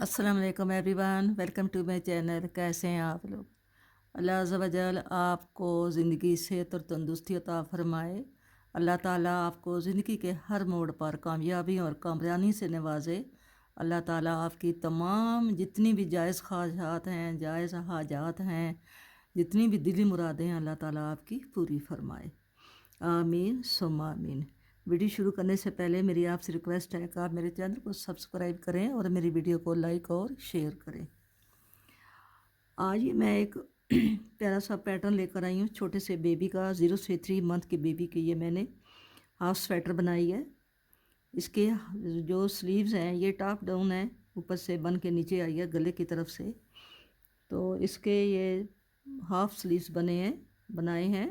अस्सलाम वालेकुम everyone, welcome to my channel. कैसे हैं आप लोग? अल्लाह अज़्ज़ा वजल आपको ज़िंदगी सेहत और तंदुरुस्ती अता फ़रमाए। अल्लाह ताला आपको ज़िंदगी के हर मोड़ पर कामयाबी और कामयानी से नवाजे। अल्लाह ताला आपकी तमाम जितनी भी जायज़ ख्वाहिशात हैं, जायज़ हाजात हैं, जितनी भी दिली मुरादें हैं, अल्लाह ताला आपकी पूरी फ़रमाए। आमीन सुम्मा आमीन। वीडियो शुरू करने से पहले मेरी आपसे रिक्वेस्ट है कि आप मेरे चैनल को सब्सक्राइब करें और मेरी वीडियो को लाइक और शेयर करें। आज मैं एक प्यारा सा पैटर्न लेकर आई हूँ छोटे से बेबी का, 0 से 3 मंथ के बेबी के। ये मैंने हाफ स्वेटर बनाई है। इसके जो स्लीव्स हैं ये टॉप डाउन है, ऊपर से बन के नीचे आई है गले की तरफ से। तो इसके ये हाफ स्लीव्स बनाए हैं।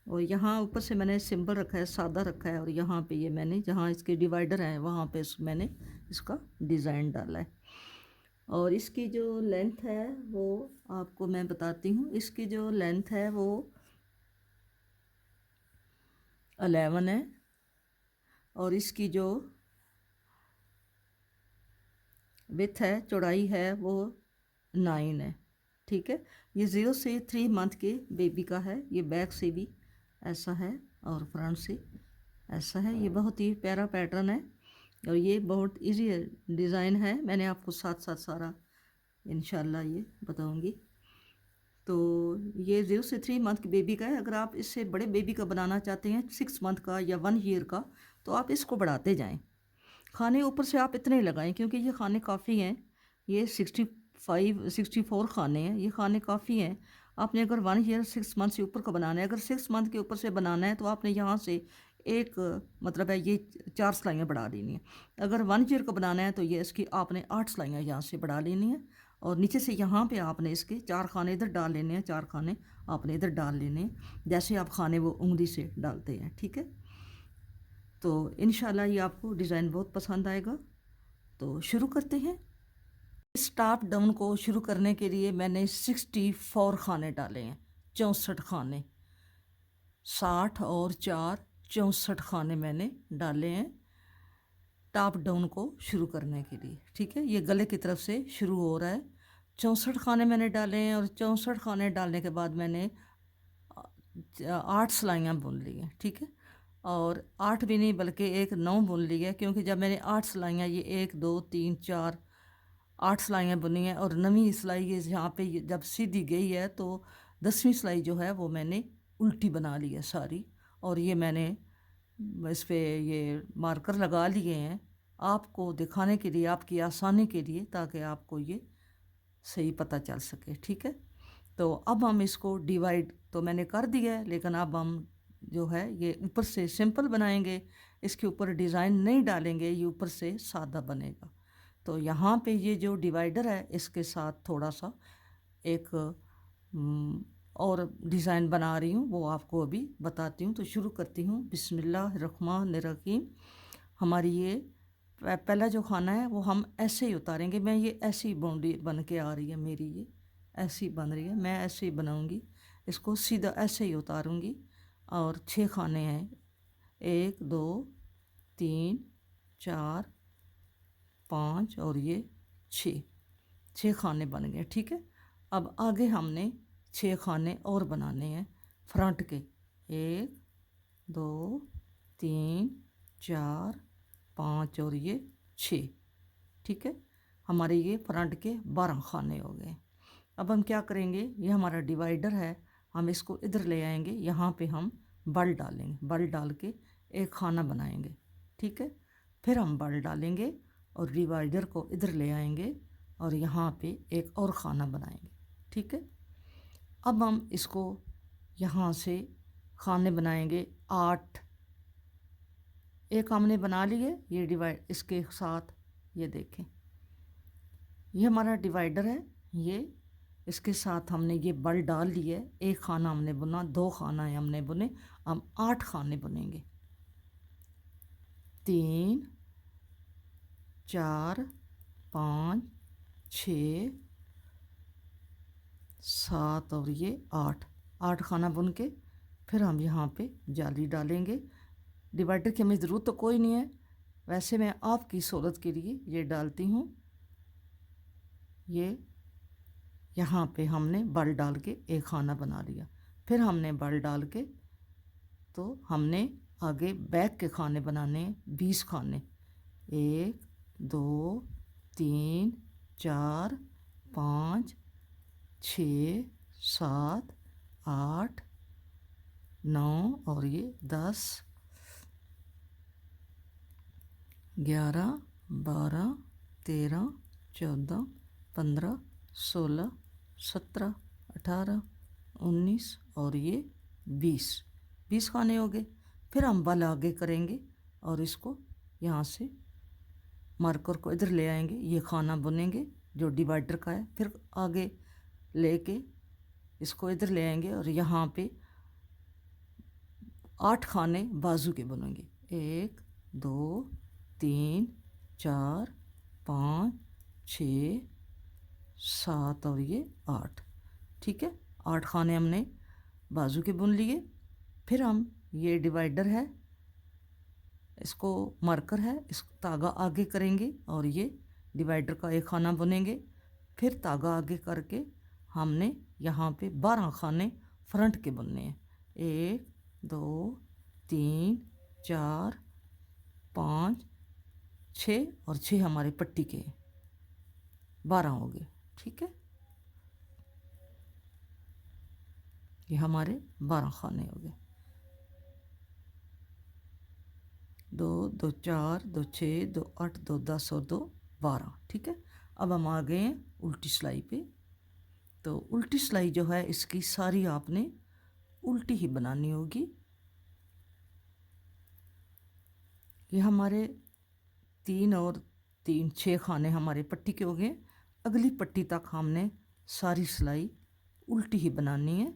और यहाँ ऊपर से मैंने सिंपल रखा है, सादा रखा है। और यहाँ पे ये मैंने जहाँ इसके डिवाइडर हैं वहाँ पे मैंने इसका डिज़ाइन डाला है। और इसकी जो लेंथ है वो आपको मैं बताती हूँ। इसकी जो लेंथ है वो 11 है और इसकी जो विथ है, चौड़ाई है, वो 9 है। ठीक है, ये 0 से 3 मंथ के बेबी का है। ये बैक से भी ऐसा है और फ्रंट से ऐसा है। ये बहुत ही प्यारा पैटर्न है और ये बहुत इजी डिज़ाइन है। मैंने आपको साथ साथ सारा इंशाल्लाह ये बताऊंगी। तो ये 0 से 3 मंथ के बेबी का है। अगर आप इससे बड़े बेबी का बनाना चाहते हैं, 6 मंथ का या 1 ईयर का, तो आप इसको बढ़ाते जाएं। खाने ऊपर से आप इतने ही लगाएं क्योंकि ये खाने काफ़ी हैं। ये 64 खाने हैं। ये खाने काफ़ी हैं। आपने अगर 1 ईयर 6 मंथ से ऊपर का बनाना है, अगर 6 मंथ के ऊपर से बनाना है, तो आपने यहाँ से एक मतलब है ये 4 सिलाइयाँ बढ़ा लेनी है। अगर 1 ईयर का बनाना है तो ये इसकी आपने 8 सिलाइयाँ यहाँ से बढ़ा लेनी है। और नीचे से यहाँ पे आपने इसके 4 खाने इधर डाल लेने हैं, 4 खाने आपने इधर डाल लेने हैं, जैसे आप खाने वो उंगली से डालते हैं। ठीक है, तो इंशाल्लाह ये आपको डिज़ाइन बहुत पसंद आएगा। तो शुरू करते हैं। इस टॉप डाउन को शुरू करने के लिए मैंने 64 खाने डाले हैं, 64 खाने, 60 और 4 64 खाने मैंने डाले हैं टॉप डाउन को शुरू करने के लिए। ठीक है, ये गले की तरफ से शुरू हो रहा है। 64 खाने मैंने डाले हैं और 64 खाने डालने के बाद मैंने 8 सिलाइयाँ बुन ली हैं। ठीक है, और 8 भी नहीं बल्कि एक 9 बुन ली है, क्योंकि जब मैंने 8 सिलाइयाँ, ये 1 2 3 4 8 सिलाइयाँ बुनी हैं। और 9वीं सिलाई ये यहाँ पे जब सीधी गई है तो 10वीं सिलाई जो है वो मैंने उल्टी बना ली है सारी। और ये मैंने इस पे ये मार्कर लगा लिए हैं आपको दिखाने के लिए, आपकी आसानी के लिए, ताकि आपको ये सही पता चल सके। ठीक है, तो अब हम इसको डिवाइड तो मैंने कर दिया है, लेकिन अब हम जो है ये ऊपर से सिंपल बनाएंगे। इसके ऊपर डिज़ाइन नहीं डालेंगे, ये ऊपर से सादा बनेगा। तो यहाँ पे ये जो डिवाइडर है इसके साथ थोड़ा सा एक और डिज़ाइन बना रही हूँ, वो आपको अभी बताती हूँ। तो शुरू करती हूँ। बिस्मिल्लाहिर्रहमानिर्रहीम। हमारी ये पहला जो खाना है वो हम ऐसे ही उतारेंगे। मैं ये ऐसी बाउंड्री बन के आ रही है मेरी, ये ऐसी बन रही है, मैं ऐसे ही बनाऊंगी इसको, सीधा ऐसे ही उतारूंगी। और 6 खाने हैं, 1 2 3 4 5 और ये 6 खाने बन गए। ठीक है, अब आगे हमने 6 खाने और बनाने हैं फ्रंट के। 1 2 3 4 5 और ये 6। ठीक है, हमारे ये फ्रंट के 12 खाने हो गए। अब हम क्या करेंगे, ये हमारा डिवाइडर है, हम इसको इधर ले आएंगे। यहाँ पे हम बल डालेंगे, बल डाल के एक खाना बनाएंगे। ठीक है, फिर हम बल डालेंगे और डिवाइडर को इधर ले आएंगे और यहाँ पे एक और खाना बनाएंगे। ठीक है, अब हम इसको यहाँ से खाने बनाएंगे 8। एक हमने बना लिए, ये डिवाइड इसके साथ, ये देखें ये हमारा डिवाइडर है। ये इसके साथ हमने ये बल डाल लिए। एक खाना हमने बुना, 2 खाना है हमने बुने, हम 8 खाने बुनेंगे। 3 4 5 6 7 और ये 8 खाना बुन के फिर हम यहाँ पे जाली डालेंगे। डिवाइडर की हमें ज़रूरत तो कोई नहीं है, वैसे मैं आपकी सहूलत के लिए ये डालती हूँ। ये यहाँ पे हमने बल डाल के एक खाना बना लिया, फिर हमने बल डाल के तो हमने आगे बैक के खाने बनाने 20 खाने, 1 2 3 4 5 6 7 8 9 और ये 10 11 12 13 14 15 16 17 18 19 और ये 20 खाने हो गए। फिर हम बल आगे करेंगे और इसको यहाँ से मार्कर को इधर ले आएंगे, ये खाना बुनेंगे जो डिवाइडर का है, फिर आगे लेके इसको इधर ले आएंगे और यहाँ पे 8 खाने बाजू के बुनेंगे, 1 2 3 4 5 6 7 और ये 8। ठीक है, 8 खाने हमने बाजू के बुन लिए। फिर हम ये डिवाइडर है, इसको मार्कर है, इस तागा आगे करेंगे और ये डिवाइडर का एक खाना बुनेंगे। फिर तागा आगे करके हमने यहाँ पे 12 खाने फ्रंट के बुनने हैं, 1 2 3 4 5 6 और 6 हमारे पट्टी के 12 हो गए। ठीक है, ये हमारे 12 खाने हो गए, 2 2 4 2 6 2 8 2 10 और 2 12। ठीक है, अब हम आ गए हैं उल्टी सिलाई पे। तो उल्टी सिलाई जो है इसकी सारी आपने उल्टी ही बनानी होगी। ये हमारे 3 और 3 6 खाने हमारे पट्टी के हो गए। अगली पट्टी तक हमने सारी सिलाई उल्टी ही बनानी है।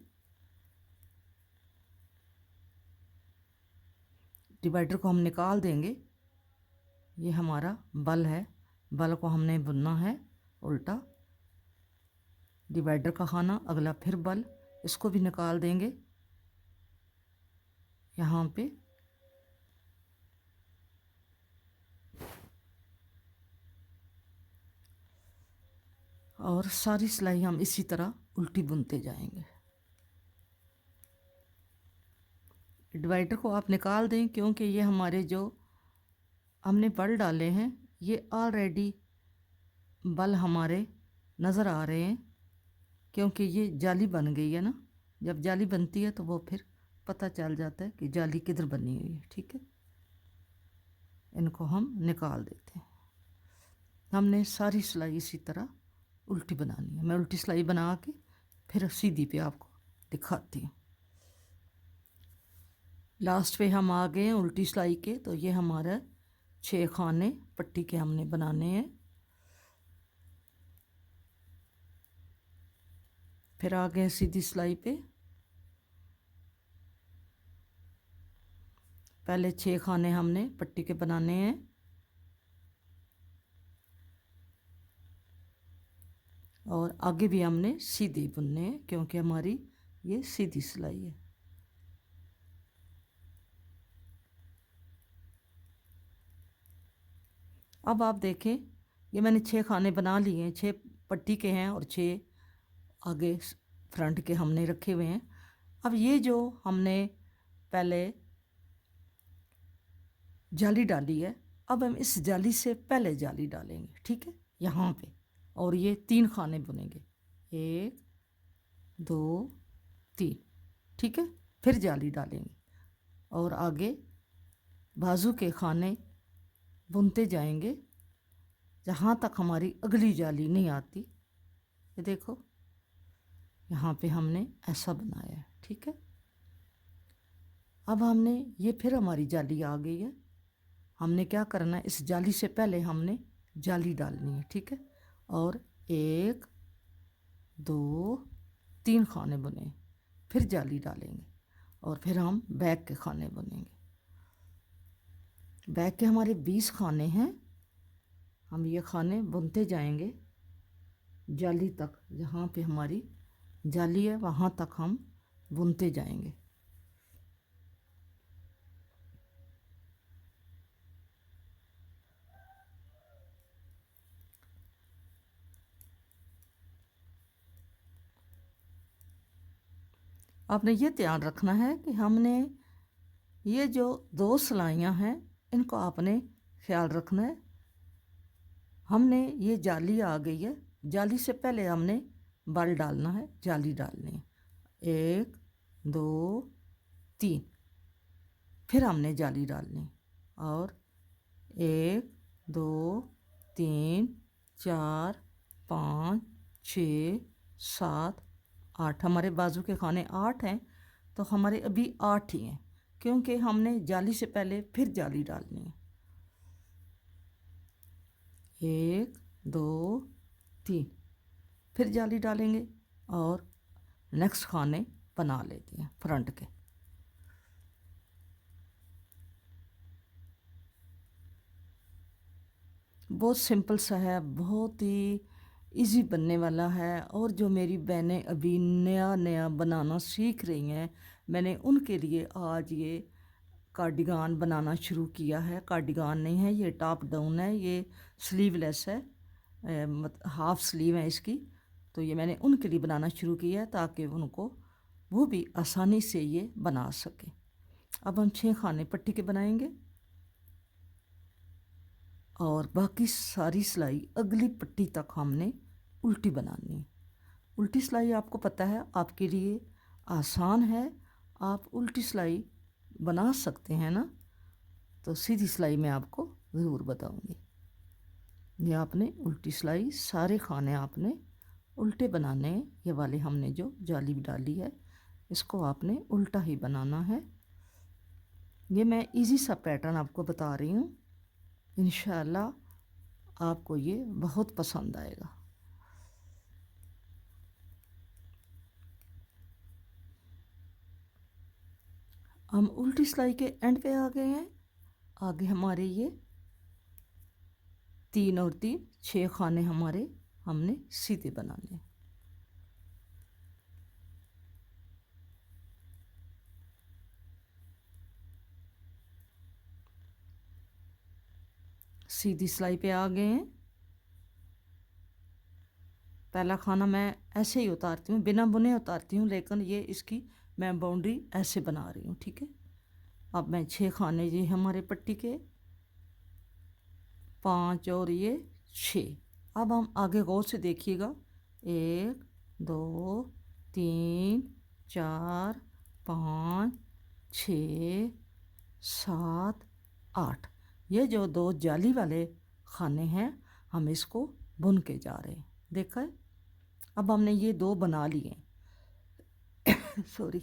डिवाइडर को हम निकाल देंगे, ये हमारा बल है, बल को हमने बुनना है उल्टा, डिवाइडर का खाना अगला, फिर बल, इसको भी निकाल देंगे यहाँ पे। और सारी सिलाई हम इसी तरह उल्टी बुनते जाएंगे। डिवाइडर को आप निकाल दें क्योंकि ये हमारे जो हमने बल डाले हैं ये ऑलरेडी बल हमारे नज़र आ रहे हैं, क्योंकि ये जाली बन गई है ना। जब जाली बनती है तो वो फिर पता चल जाता है कि जाली किधर बनी हुई है। ठीक है, इनको हम निकाल देते हैं। हमने सारी सिलाई इसी तरह उल्टी बनानी है। मैं उल्टी सिलाई बना के फिर सीधी पे आपको दिखाती हूँ। लास्ट पे हम आ गए हैं उल्टी सिलाई के। तो ये हमारा 6 खाने पट्टी के हमने बनाने हैं। फिर आ गए सीधी सिलाई पे। पहले 6 खाने हमने पट्टी के बनाने हैं और आगे भी हमने सीधे बुनने हैं क्योंकि हमारी ये सीधी सिलाई है। अब आप देखें, ये मैंने 6 खाने बना लिए हैं, 6 पट्टी के हैं और 6 आगे फ्रंट के हमने रखे हुए हैं। अब ये जो हमने पहले जाली डाली है, अब हम इस जाली से पहले जाली डालेंगे। ठीक है, यहाँ पे, और ये 3 खाने बुनेंगे, 1 2 3। ठीक है, फिर जाली डालेंगे और आगे बाजू के खाने बुनते जाएंगे जहाँ तक हमारी अगली जाली नहीं आती। ये देखो, यहाँ पे हमने ऐसा बनाया है। ठीक है, अब हमने ये फिर हमारी जाली आ गई है। हमने क्या करना है, इस जाली से पहले हमने जाली डालनी है। ठीक है, और 1 2 3 खाने बुने, फिर जाली डालेंगे और फिर हम बैक के खाने बुनेंगे। बैक के हमारे 20 खाने हैं। हम ये खाने बुनते जाएंगे जाली तक, जहाँ पे हमारी जाली है वहाँ तक हम बुनते जाएंगे। आपने ये ध्यान रखना है कि हमने ये जो 2 सिलाइयाँ हैं इनको आपने ख्याल रखना है। हमने ये जाली आ गई है, जाली से पहले हमने बल डालना है, जाली डालनी है 1 2 3, फिर हमने जाली डालनी और 1 2 3 4 5 6 7 8। हमारे बाजू के खाने 8 हैं, तो हमारे अभी 8 ही हैं क्योंकि हमने जाली से पहले फिर जाली डालनी है 1 2 3, फिर जाली डालेंगे और नेक्स्ट खाने बना लेते हैं फ्रंट के। बहुत सिंपल सा है, बहुत ही इजी बनने वाला है। और जो मेरी बहनें अभी नया नया बनाना सीख रही हैं, मैंने उनके लिए आज ये कार्डिगान बनाना शुरू किया है। कार्डिगान नहीं है ये, टॉप डाउन है, ये स्लीवलेस है, हाफ स्लीव है इसकी। तो ये मैंने उनके लिए बनाना शुरू किया है ताकि उनको वो भी आसानी से ये बना सके। अब हम 6 खाने पट्टी के बनाएंगे और बाकी सारी सिलाई अगली पट्टी तक हमने उल्टी बनानी है। उल्टी सिलाई आपको पता है आपके लिए आसान है, आप उल्टी सिलाई बना सकते हैं ना। तो सीधी सिलाई मैं आपको ज़रूर बताऊंगी। ये आपने उल्टी सिलाई सारे खाने आपने उल्टे बनाने हैं। ये वाले हमने जो जाली डाली है इसको आपने उल्टा ही बनाना है। ये मैं इजी सा पैटर्न आपको बता रही हूँ, इंशाल्लाह आपको ये बहुत पसंद आएगा। हम उल्टी सिलाई के एंड पे आ गए हैं। आगे हमारे ये 3 और 3 6 खाने हमारे हमने सीधे बनाने हैं। सीधी सिलाई पे आ गए हैं। पहला खाना मैं ऐसे ही उतारती हूँ, बिना बुने उतारती हूँ, लेकिन ये इसकी मैं बाउंड्री ऐसे बना रही हूँ, ठीक है। अब मैं 6 खाने ये हमारे पट्टी के 5 और ये 6। अब हम आगे गौर से देखिएगा 1 2 3 4 5 6 7 8। ये जो 2 जाली वाले खाने हैं हम इसको बुन के जा रहे हैं, देखा है। अब हमने ये 2 बना लिए सॉरी।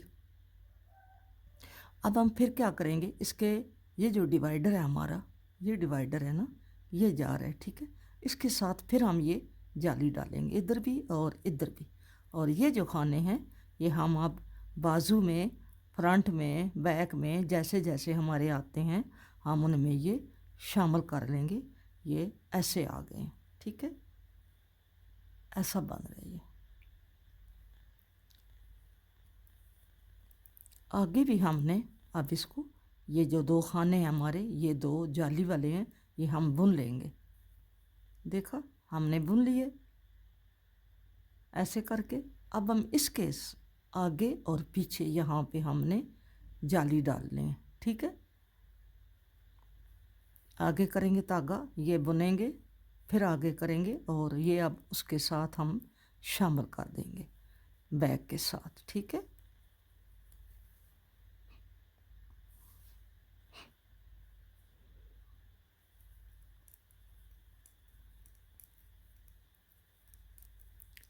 अब हम फिर क्या करेंगे, इसके ये जो डिवाइडर है हमारा, ये डिवाइडर है ना, ये जा रहा है, ठीक है। इसके साथ फिर हम ये जाली डालेंगे इधर भी और इधर भी। और ये जो खाने हैं ये हम अब बाजू में, फ्रंट में, बैक में जैसे जैसे हमारे आते हैं हम उनमें ये शामिल कर लेंगे। ये ऐसे आ गए, ठीक है, ऐसा बन रहा है ये। आगे भी हमने अब इसको, ये जो 2 खाने हैं हमारे, ये 2 जाली वाले हैं, ये हम बुन लेंगे। देखा, हमने बुन लिए ऐसे करके। अब हम इसके आगे और पीछे यहाँ पे हमने जाली डालने हैं, ठीक है। आगे करेंगे धागा, ये बुनेंगे, फिर आगे करेंगे और ये अब उसके साथ हम शामिल कर देंगे बैक के साथ, ठीक है।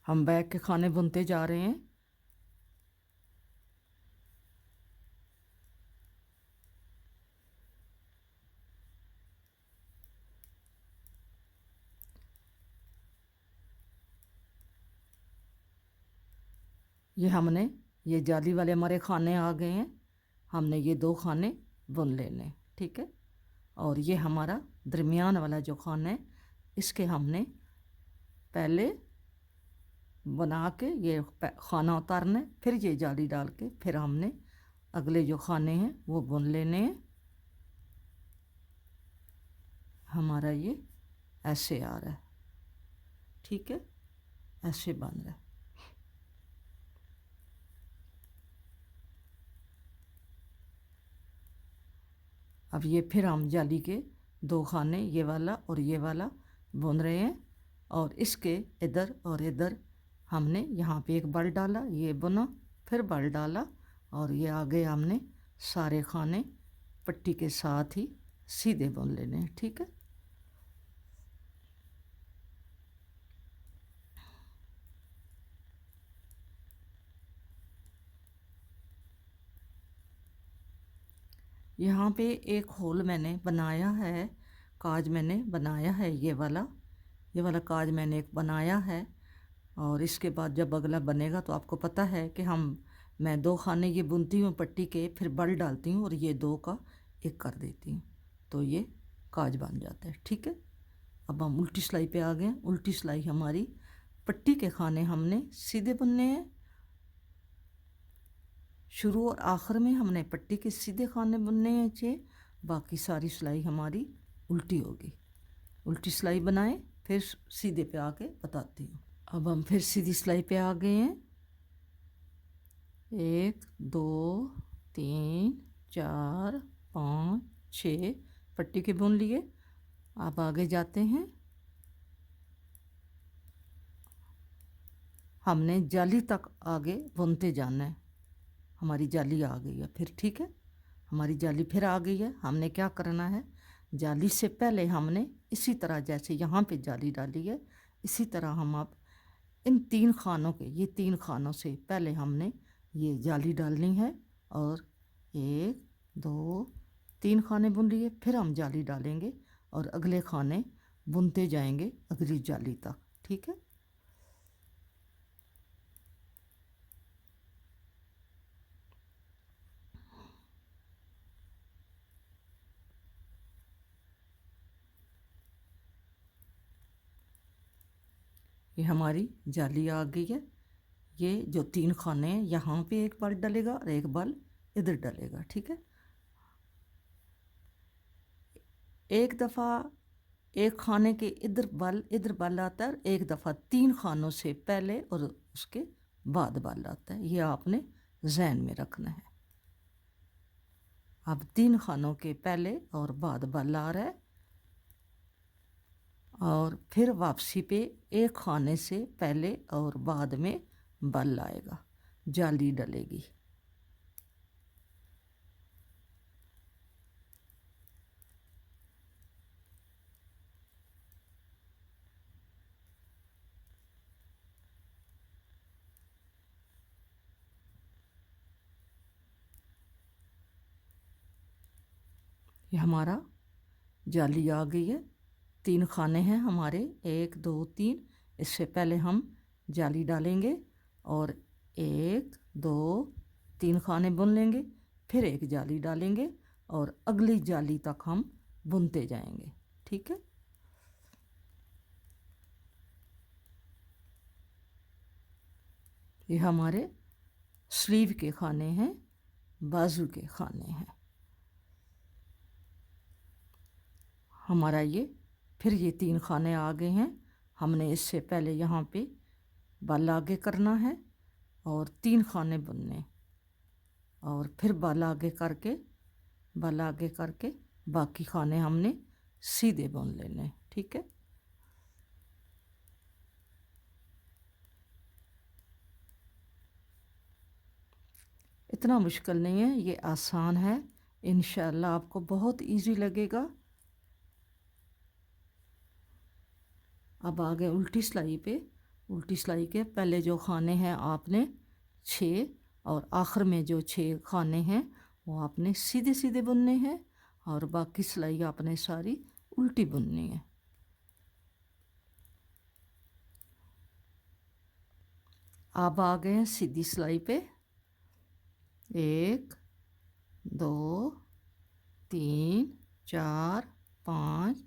हम बैक के खाने बुनते जा रहे हैं। ये हमने, ये जाली वाले हमारे खाने आ गए हैं, हमने ये 2 खाने बुन लेने, ठीक है। और ये हमारा दरमियान वाला जो खाना है इसके हमने पहले बना के ये खाना उतारना है, फिर ये जाली डाल के फिर हमने अगले जो खाने हैं वो बुन लेने हैं। हमारा ये ऐसे आ रहा है, ठीक है, ऐसे बन रहा है। अब ये फिर हम जाली के 2 खाने, ये वाला और ये वाला बुन रहे हैं। और इसके इधर और इधर हमने यहाँ पे एक बल डाला, ये बुना, फिर बल डाला, और ये आगे हमने सारे खाने पट्टी के साथ ही सीधे बुन लेने हैं। ठीक है। यहाँ पे एक होल मैंने बनाया है, काज मैंने बनाया है, ये वाला काज मैंने एक बनाया है। और इसके बाद जब अगला बनेगा तो आपको पता है कि मैं 2 खाने ये बुनती हूँ पट्टी के, फिर बल डालती हूँ और ये 2 का 1 कर देती हूँ, तो ये काज बन जाता है। ठीक है। अब हम उल्टी सिलाई पे आ गए। उल्टी सिलाई हमारी पट्टी के खाने हमने सीधे बुनने हैं, शुरू और आखिर में हमने पट्टी के सीधे खाने बुनने हैं 6, बाकी सारी सिलाई हमारी उल्टी होगी। उल्टी सिलाई बनाएं, फिर सीधे पे आके बताती हूँ। अब हम फिर सीधी सिलाई पे आ गए हैं। 1 2 3 4 5 6 पट्टी के बुन लिए। अब आगे जाते हैं, हमने जाली तक आगे बुनते जाना है। हमारी जाली आ गई है फिर। ठीक है। हमारी जाली फिर आ गई है। हमने क्या करना है, जाली से पहले हमने इसी तरह जैसे यहाँ पे जाली डाली है, इसी तरह हम अब इन 3 खानों के, ये 3 खानों से पहले हमने ये जाली डालनी है। और 1 2 3 खाने बुन लिए, फिर हम जाली डालेंगे और अगले खाने बुनते जाएंगे अगली जाली तक। ठीक है। ये हमारी जाली आ गई है। ये जो 3 खाने हैं, यहाँ पे एक बल डलेगा और एक बल इधर डलेगा। ठीक है। एक दफ़ा एक खाने के इधर बल आता है, और एक दफ़ा 3 खानों से पहले और उसके बाद बल आता है। ये आपने जहन में रखना है। अब 3 खानों के पहले और बाद बल आ रहा है, और फिर वापसी पे एक खाने से पहले और बाद में बल आएगा, जाली डलेगी। ये हमारा जाली आ गई है। 3 खाने हैं हमारे, 1 2 3। इससे पहले हम जाली डालेंगे और 1 2 3 खाने बुन लेंगे, फिर एक जाली डालेंगे और अगली जाली तक हम बुनते जाएंगे। ठीक है। ये हमारे स्लीव के खाने हैं, बाजू के खाने हैं। हमारा ये फिर ये 3 खाने आ गए हैं। हमने इससे पहले यहाँ पे बल आगे करना है और 3 खाने बुनने, और फिर बल आगे करके बाकी खाने हमने सीधे बुन लेने। ठीक है। इतना मुश्किल नहीं है, ये आसान है। इंशाल्लाह आपको बहुत इजी लगेगा। अब आ गए उल्टी सिलाई पे। उल्टी सिलाई के पहले जो खाने हैं आपने 6, और आखिर में जो 6 खाने हैं वो आपने सीधे सीधे बुनने हैं, और बाकी सिलाई आपने सारी उल्टी बुननी है। अब आ गए हैं सीधी सिलाई पे। 1 2 3 4 5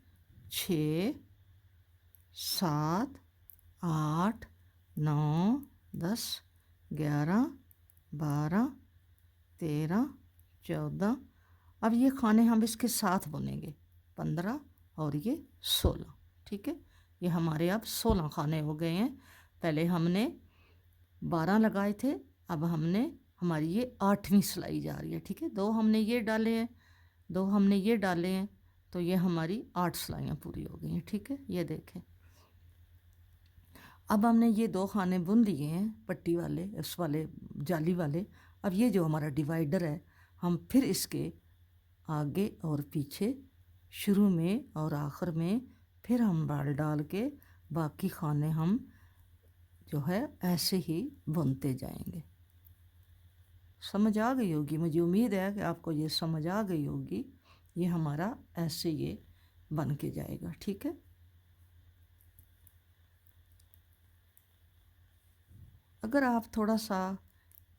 6 7 8 9 10 11 12 13 14। अब ये खाने हम इसके साथ बुनेंगे, 15 और ये 16। ठीक है। ये हमारे अब 16 खाने हो गए हैं। पहले हमने 12 लगाए थे, अब हमारी ये 8वीं सिलाई जा रही है। ठीक है। 2 हमने ये डाले हैं, दो हमने ये डाले हैं, तो ये हमारी 8 सिलाइयाँ पूरी हो गई हैं। ठीक है, ये देखें। अब हमने ये 2 खाने बुन लिए हैं पट्टी वाले, इस वाले जाली वाले। अब ये जो हमारा डिवाइडर है, हम फिर इसके आगे और पीछे, शुरू में और आखिर में, फिर हम बाल डाल के बाकी खाने हम जो है ऐसे ही बुनते जाएंगे। समझ आ गई होगी, मुझे उम्मीद है कि आपको ये समझ आ गई होगी। ये हमारा ऐसे ये बन के जाएगा। ठीक है, अगर आप थोड़ा सा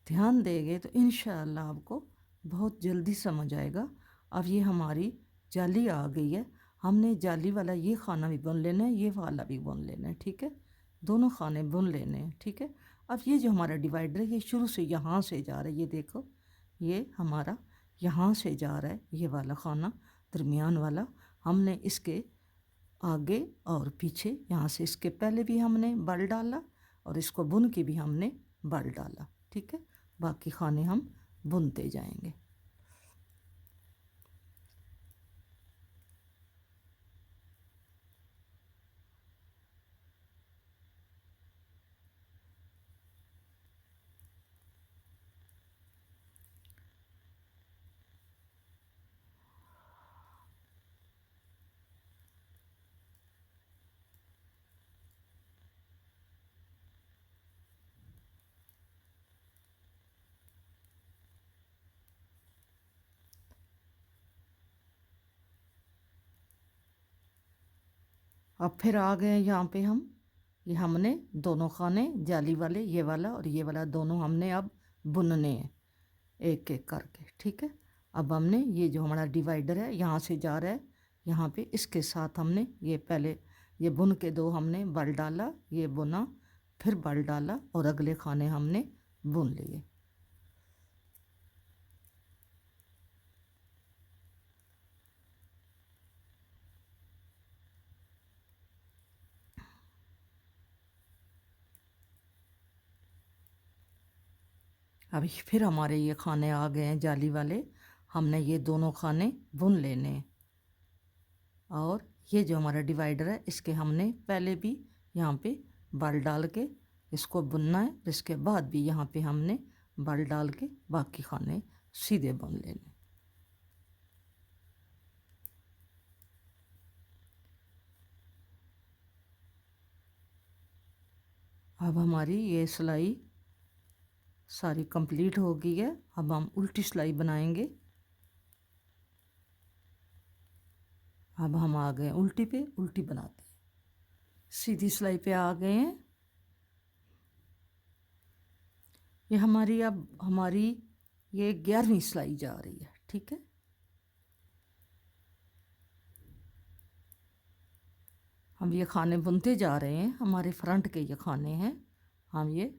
ध्यान देंगे तो इंशाअल्लाह आपको बहुत जल्दी समझ आएगा। अब ये हमारी जाली आ गई है, हमने जाली वाला ये खाना भी बुन लेना है, ये वाला भी बुन लेना है। ठीक है, दोनों खाने बुन लेने हैं। ठीक है, अब ये जो हमारा डिवाइडर है, ये शुरू से यहाँ से जा रहा है, ये देखो, ये हमारा यहाँ से जा रहा है, ये वाला खाना दरमियान वाला। हमने इसके आगे और पीछे, यहाँ से इसके पहले भी हमने बल डाला और इसको बुन के भी हमने बल डाला। ठीक है, बाकी खाने हम बुनते जाएंगे। अब फिर आ गए यहाँ पे हम, ये हमने दोनों खाने जाली वाले, ये वाला और ये वाला, दोनों हमने अब बुनने हैं एक एक करके। ठीक है, अब हमने ये जो हमारा डिवाइडर है यहाँ से जा रहा है, यहाँ पे इसके साथ हमने ये पहले ये बुन के दो हमने बल डाला, ये बुना, फिर बल डाला और अगले खाने हमने बुन लिए। अभी फिर हमारे ये खाने आ गए हैं जाली वाले, हमने ये दोनों खाने बुन लेने हैं। और ये जो हमारा डिवाइडर है, इसके हमने पहले भी यहाँ पे बल डाल के इसको बुनना है, इसके बाद भी यहाँ पे हमने बल डाल के बाकी खाने सीधे बुन लेने। अब हमारी ये सिलाई सारी कंप्लीट हो गई है। अब हम उल्टी सिलाई बनाएंगे। अब हम आ गए उल्टी पे, उल्टी बनाते हैं। सीधी सिलाई पे आ गए हैं। ये हमारी अब हमारी ये 11वीं सिलाई जा रही है। ठीक है, हम ये खाने बुनते जा रहे हैं, हमारे फ्रंट के ये खाने हैं, हम ये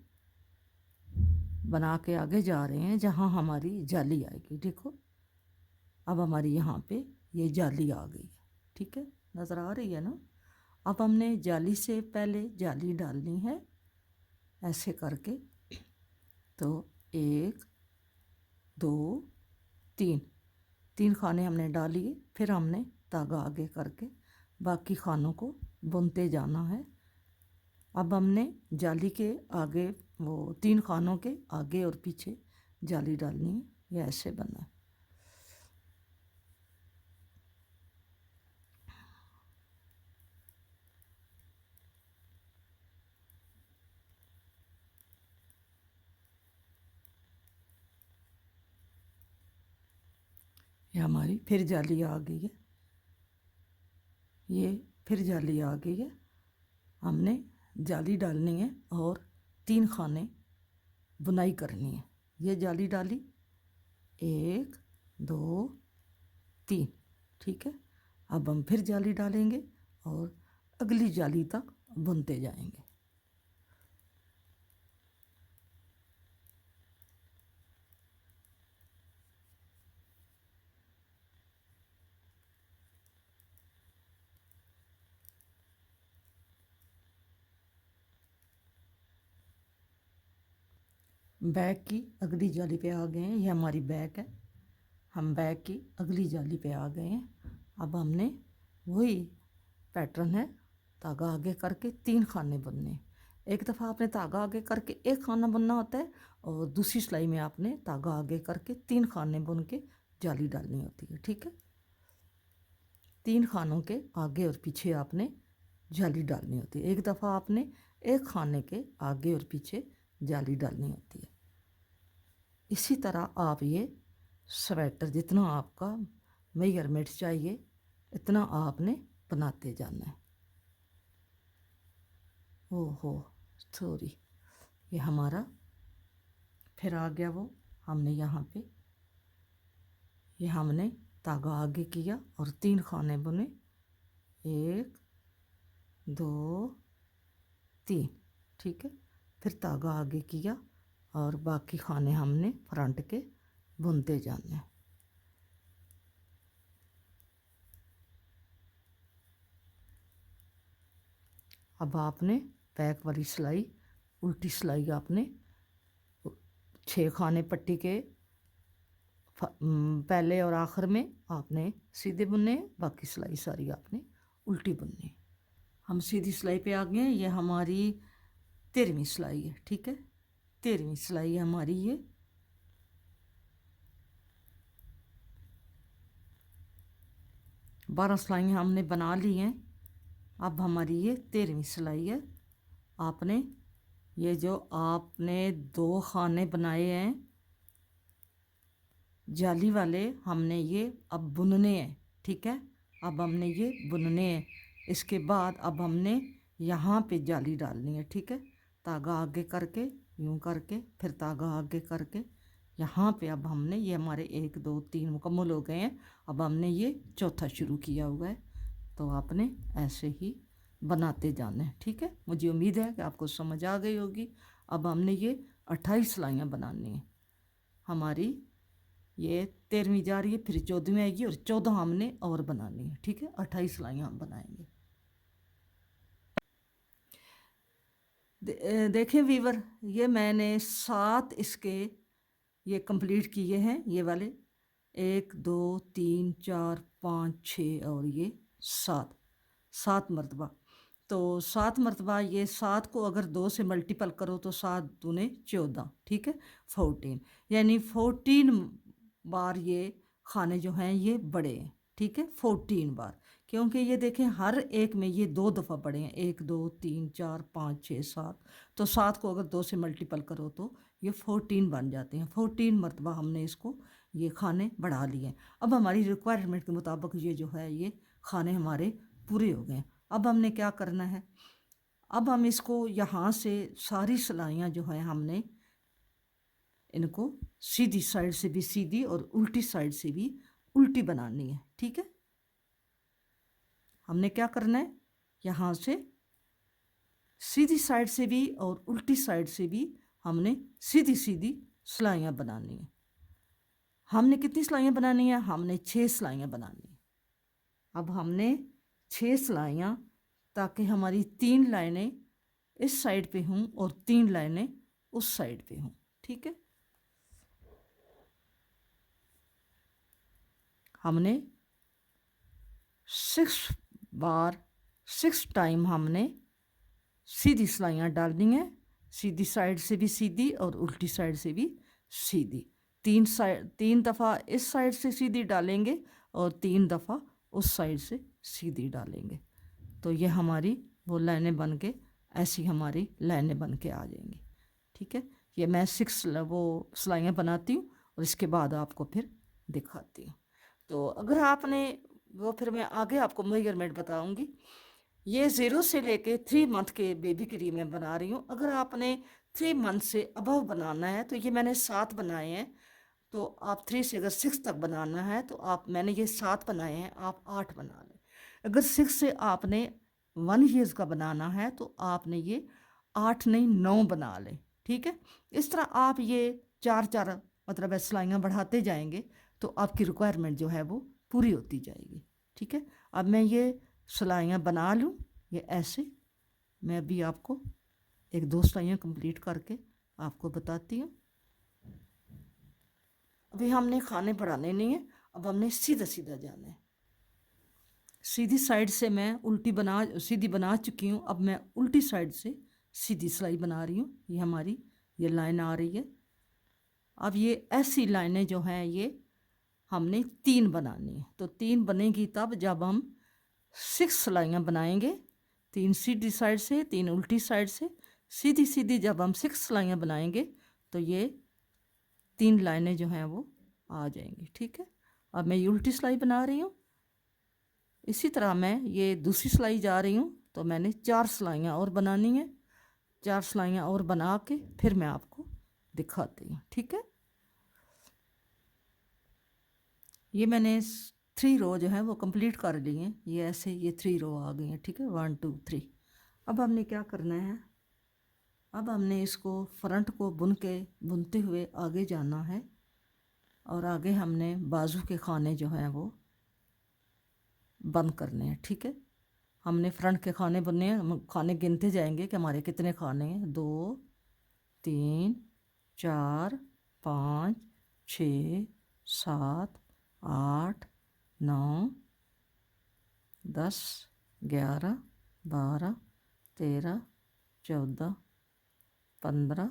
बना के आगे जा रहे हैं जहाँ हमारी जाली आएगी। देखो, अब हमारी यहाँ पे ये जाली आ गई है। ठीक है, नज़र आ रही है ना। अब हमने जाली से पहले जाली डालनी है ऐसे करके। तो 1 2 3, 3 खाने हमने डालिए, फिर हमने धागा आगे करके बाकी खानों को बुनते जाना है। अब हमने जाली के आगे, वो 3 खानों के आगे और पीछे जाली डालनी है। ये ऐसे बना है। ये हमारी फिर जाली आ गई है, ये फिर जाली आ गई है। हमने जाली डालनी है और 3 खाने बुनाई करनी है। ये जाली डाली, 1 2 3। ठीक है, अब हम फिर जाली डालेंगे और अगली जाली तक बुनते जाएंगे। बैक की अगली जाली पे आ गए हैं, ये हमारी बैक है। हम बैक की अगली जाली पे आ गए हैं। अब हमने वही पैटर्न है, धागा आगे करके 3 खाने बुनने। एक दफ़ा आपने धागा आगे करके 1 खाना बुनना होता है और दूसरी सिलाई में आपने धागा आगे करके 3 खाने बुन के जाली डालनी होती है। ठीक है, 3 खानों के आगे और पीछे आपने जाली डालनी होती है। एक दफ़ा आपने 1 खाने के आगे और पीछे जाली डालनी होती है। इसी तरह आप ये स्वेटर जितना आपका मेजरमेंट चाहिए इतना आपने बनाते जाना है। ओहो सॉरी, ये हमारा फिर आ गया वो, हमने यहाँ पे ये हमने धागा आगे किया और 3 खाने बुने, 1 2 3। ठीक है, फिर धागा आगे किया और बाकी खाने हमने फ्रंट के बुनते जाने हैं। अब आपने बैक वाली सिलाई, उल्टी सिलाई आपने 6 खाने पट्टी के पहले और आखिर में आपने सीधे बुनने, बाकी सिलाई सारी आपने उल्टी बुननी। हम सीधी सिलाई पे आ गए हैं। ये हमारी 13वीं सिलाई है। ठीक है, 13वीं सिलाई हमारी ये 12 सिलाइयाँ हमने बना ली हैं। अब हमारी ये 13वीं सिलाई है। आपने ये जो आपने 2 खाने बनाए हैं जाली वाले, हमने ये अब बुनने हैं। ठीक है, अब हमने ये बुनने हैं। इसके बाद अब हमने यहाँ पे जाली डालनी है। ठीक है, धागा आगे करके यूँ करके फिर धागा आगे करके यहाँ पे अब हमने ये हमारे 1 2 3 मुकम्मल हो गए हैं। अब हमने ये चौथा शुरू किया हुआ है, तो आपने ऐसे ही बनाते जाना है। ठीक है, मुझे उम्मीद है कि आपको समझ आ गई होगी। अब हमने ये 28 सिलाइयाँ बनानी है। हमारी ये 13वीं जा रही है, फिर 14वीं आएगी और 14 हमने और बनानी है। ठीक है, 28 सिलाइयाँ हम बनाएंगे। देखें वीवर, ये मैंने 7 इसके ये कंप्लीट किए हैं, ये वाले 1 2 3 4 5 6 और ये 7 मरतबा। तो 7 मरतबा ये 7 को अगर 2 से मल्टीपल करो तो 7 दूने 14। ठीक है, 14 यानी 14 बार ये खाने जो हैं ये बड़े हैं। ठीक है, 14 बार, क्योंकि ये देखें हर एक में ये 2 दफ़ा बड़े हैं, 1 2 3 4 5 6 7। तो 7 को अगर 2 से मल्टीपल करो तो ये 14 बन जाते हैं। 14 मरतबा हमने इसको ये खाने बढ़ा लिए हैं। अब हमारी रिक्वायरमेंट के मुताबिक ये जो है ये खाने हमारे पूरे हो गए। अब हमने क्या करना है, अब हम इसको यहाँ से सारी सिलाइयाँ जो हैं हमने इनको सीधी साइड से भी सीधी और उल्टी साइड से भी उल्टी बनानी है। ठीक है, हमने क्या करना है, यहाँ से सीधी साइड से भी और उल्टी साइड से भी हमने सीधी सीधी सिलाइयाँ बनानी है। हमने कितनी सिलाइयाँ बनानी है, हमने 6 सिलाइयाँ बनानी है। अब हमने 6 सिलाइयाँ, ताकि हमारी 3 लाइनें इस साइड पे हों और 3 लाइनें उस साइड पे हों। ठीक है, हमने 6 टाइम हमने सीधी सिलाइयाँ डालनी है, सीधी साइड से भी सीधी और उल्टी साइड से भी सीधी। 3 दफ़ा इस साइड से सीधी डालेंगे और 3 दफ़ा उस साइड से सीधी डालेंगे। तो ये हमारी वो लाइनें बन के ऐसी हमारी लाइनें बन के आ जाएंगी। ठीक है, ये मैं 6 वो सिलाइयाँ बनाती हूँ और इसके बाद आपको फिर दिखाती हूँ। तो अगर आपने वो, फिर मैं आगे आपको मेजरमेंट बताऊँगी। ये 0 से लेके 3 मंथ के बेबी के लिए मैं बना रही हूँ। अगर आपने 3 मंथ से अबव बनाना है तो ये मैंने 7 बनाए हैं। तो आप 3 से अगर 6 तक बनाना है तो आप, मैंने ये 7 बनाए हैं, आप 8 बना लें। अगर 6 से आपने 1 ईयर्स का बनाना है तो आपने ये 8 नहीं 9 बना लें। ठीक है, इस तरह आप ये 4 मतलब सिलाइयाँ बढ़ाते जाएंगे तो आपकी रिक्वायरमेंट जो है वो पूरी होती जाएगी। ठीक है, अब मैं ये सिलाइयाँ बना लूँ, ये ऐसे मैं अभी आपको 1 2 सिलाइयाँ कंप्लीट करके आपको बताती हूँ। अभी हमने खाने बढ़ाने नहीं है, अब हमने सीधा सीधा जाना है। सीधी साइड से मैं सीधी बना चुकी हूँ। अब मैं उल्टी साइड से सीधी सिलाई बना रही हूँ। ये हमारी ये लाइन आ रही है। अब ये ऐसी लाइनें जो हैं ये हमने 3 बनानी है। तो 3 बनेगी तब जब हम 6 सिलाइयाँ बनाएंगे, 3 सीधी साइड से, 3 उल्टी साइड से। सीधी सीधी जब हम 6 सिलाइयाँ बनाएंगे तो ये 3 लाइनें जो हैं वो आ जाएंगी। ठीक है, अब मैं ये उल्टी सिलाई बना रही हूँ। इसी तरह मैं ये दूसरी सिलाई जा रही हूँ, तो मैंने 4 सिलाइयाँ और बनानी है। 4 सिलाइयाँ और बना के फिर मैं आपको दिखाती हूँ। ठीक है, ये मैंने 3 रो जो है वो कंप्लीट कर ली हैं। ये ऐसे ये 3 रो आ गई हैं। ठीक है, 1 2 3। अब हमने क्या करना है, अब हमने इसको फ्रंट को बुनते हुए आगे जाना है। और आगे हमने बाजू के खाने जो हैं वो बंद करने हैं। ठीक है, हमने फ्रंट के खाने बुनने हैं। हम खाने गिनते जाएंगे कि हमारे कितने खाने हैं। 2 3 4 5 6 7 8 9 10 11 12 13 14 15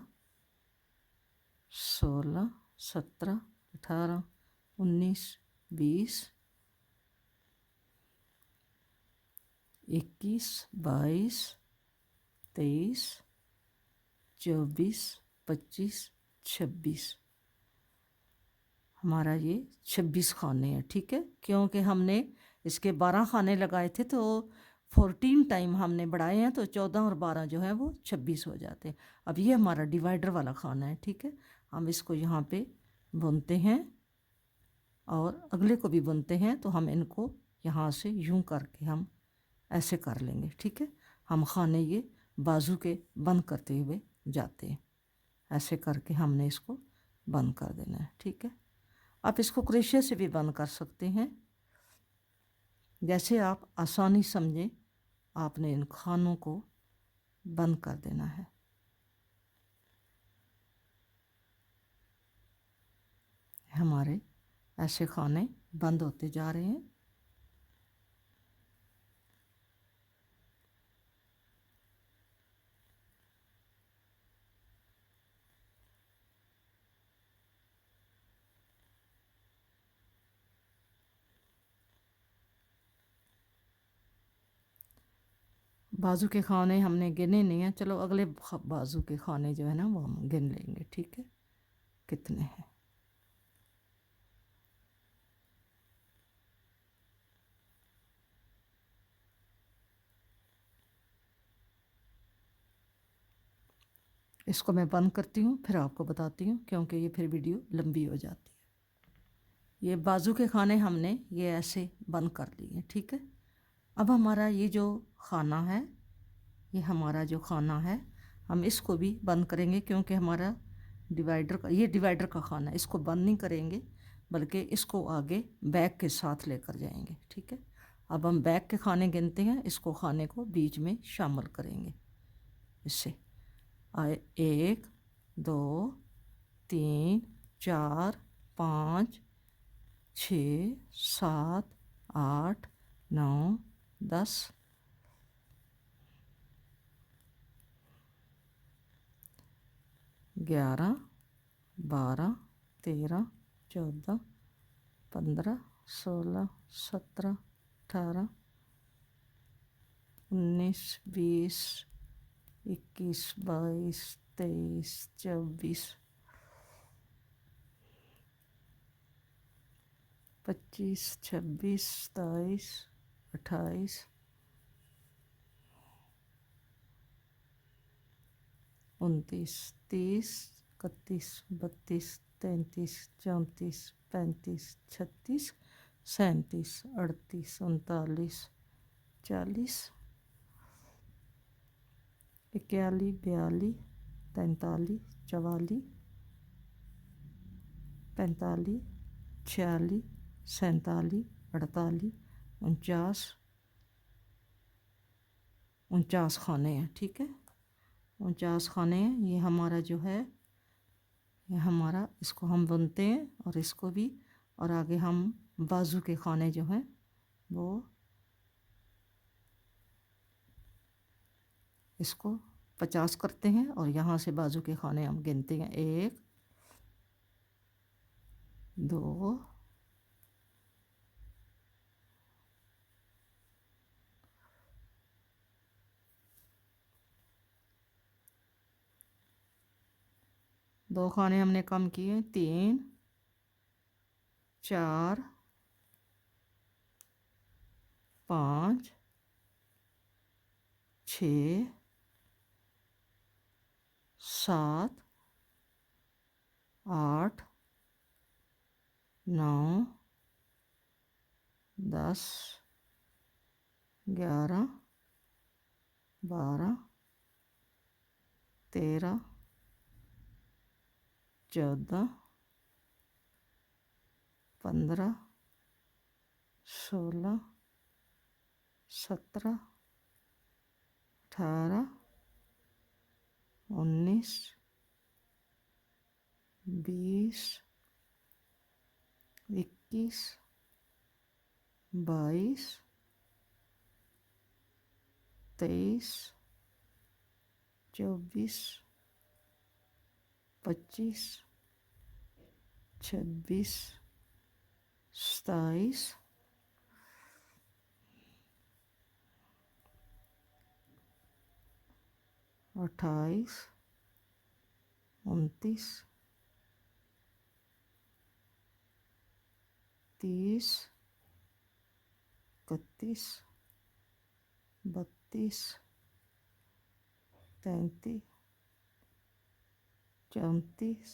16 17 18 19 20 21 22 23 24 25 26। हमारा ये 26 खाने हैं। ठीक है, क्योंकि हमने इसके 12 खाने लगाए थे तो 14 टाइम हमने बढ़ाए हैं, तो 14 और 12 जो है वो 26 हो जाते हैं। अब ये हमारा डिवाइडर वाला खाना है। ठीक है, हम इसको यहाँ पे बुनते हैं और अगले को भी बुनते हैं। तो हम इनको यहाँ से यूं करके हम ऐसे कर लेंगे। ठीक है, हम खाने ये बाजू के बंद करते हुए जाते हैं। ऐसे करके हमने इसको बंद कर देना है। ठीक है, आप इसको क्रोशिया से भी बंद कर सकते हैं, जैसे आप आसानी समझें। आपने इन खानों को बंद कर देना है। हमारे ऐसे खाने बंद होते जा रहे हैं। बाजू के खाने हमने गिने नहीं हैं। चलो अगले बाजू के खाने जो है ना वो हम गिन लेंगे। ठीक है, कितने हैं। इसको मैं बंद करती हूँ, फिर आपको बताती हूँ, क्योंकि ये फिर वीडियो लंबी हो जाती है। ये बाजू के खाने हमने ये ऐसे बंद कर लिए। ठीक है, अब हमारा ये जो खाना है, ये हमारा जो खाना है, हम इसको भी बंद करेंगे, क्योंकि हमारा डिवाइडर का खाना है। इसको बंद नहीं करेंगे, बल्कि इसको आगे बैक के साथ लेकर जाएंगे। ठीक है, अब हम बैक के खाने गिनते हैं, इसको खाने को बीच में शामिल करेंगे। इससे आए 1 2 3 4 5 6 7 8 9 10 11 12 13 14 15 16 17 18 19 20 21 22 23 24 25 26 27 28 29 30 31 32 33 34 35 36 37 38 39 40 41 42 43 44 45 46 47 48 49 49 खाने हैं। ठीक है, 49 खाने हैं। ये हमारा जो है ये हमारा, इसको हम बुनते हैं और इसको भी, और आगे हम बाजू के खाने जो हैं वो इसको 50 करते हैं और यहाँ से बाजू के खाने हम गिनते हैं 1 2 2 खाने हमने कम किए, 3 4 5 6 7 8 9 10 11 12 13 14 15 16 17 18 19 20 21 22 23 24 25 26 27 28 29 30 31 32 33 34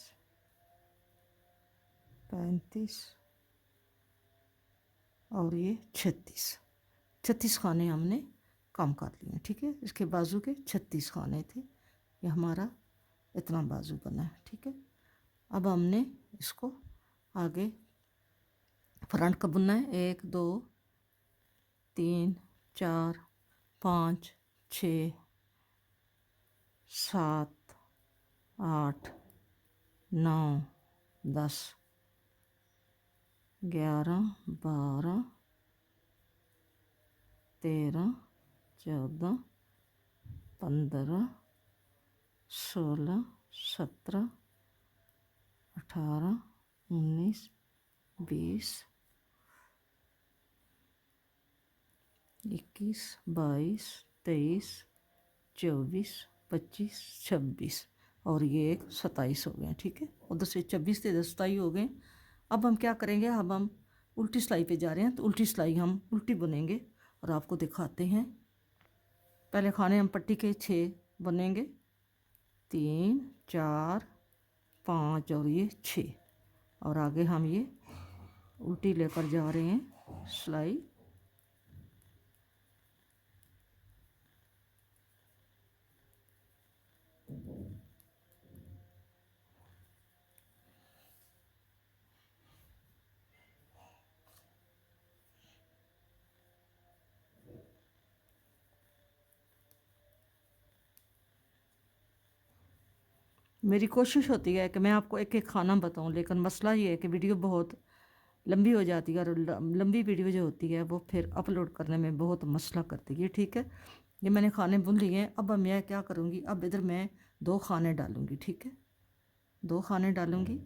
35 और ये 36 खाने हमने कम कर लिए, ठीक है। इसके बाजू के 36 खाने थे, ये हमारा इतना बाजू बना है, ठीक है। अब हमने इसको आगे फ्रंट का बुनना है, 1 2 3 4 5 6 7 8 9 10 11 12 13 14 15 16 17 18 19 20 21 22 23 24 25 26 और ये एक 27 हो गए, ठीक है। उधर से 26 थे, 27 हो गए। अब हम क्या करेंगे, अब हम उल्टी सिलाई पे जा रहे हैं, तो उल्टी सिलाई हम उल्टी बुनेंगे और आपको दिखाते हैं। पहले खाने हम पट्टी के 6 बुनेंगे, 3 4 5 और ये 6, और आगे हम ये उल्टी लेकर जा रहे हैं सिलाई। मेरी कोशिश होती है कि मैं आपको एक एक खाना बताऊं, लेकिन मसला ये है कि वीडियो बहुत लंबी हो जाती है, और लंबी वीडियो जो होती है वो फिर अपलोड करने में बहुत मसला करती है, ठीक है। ये मैंने खाने बुन लिए हैं। अब मैं क्या करूँगी, अब इधर मैं 2 खाने डालूँगी, ठीक है। 2 खाने डालूँगी,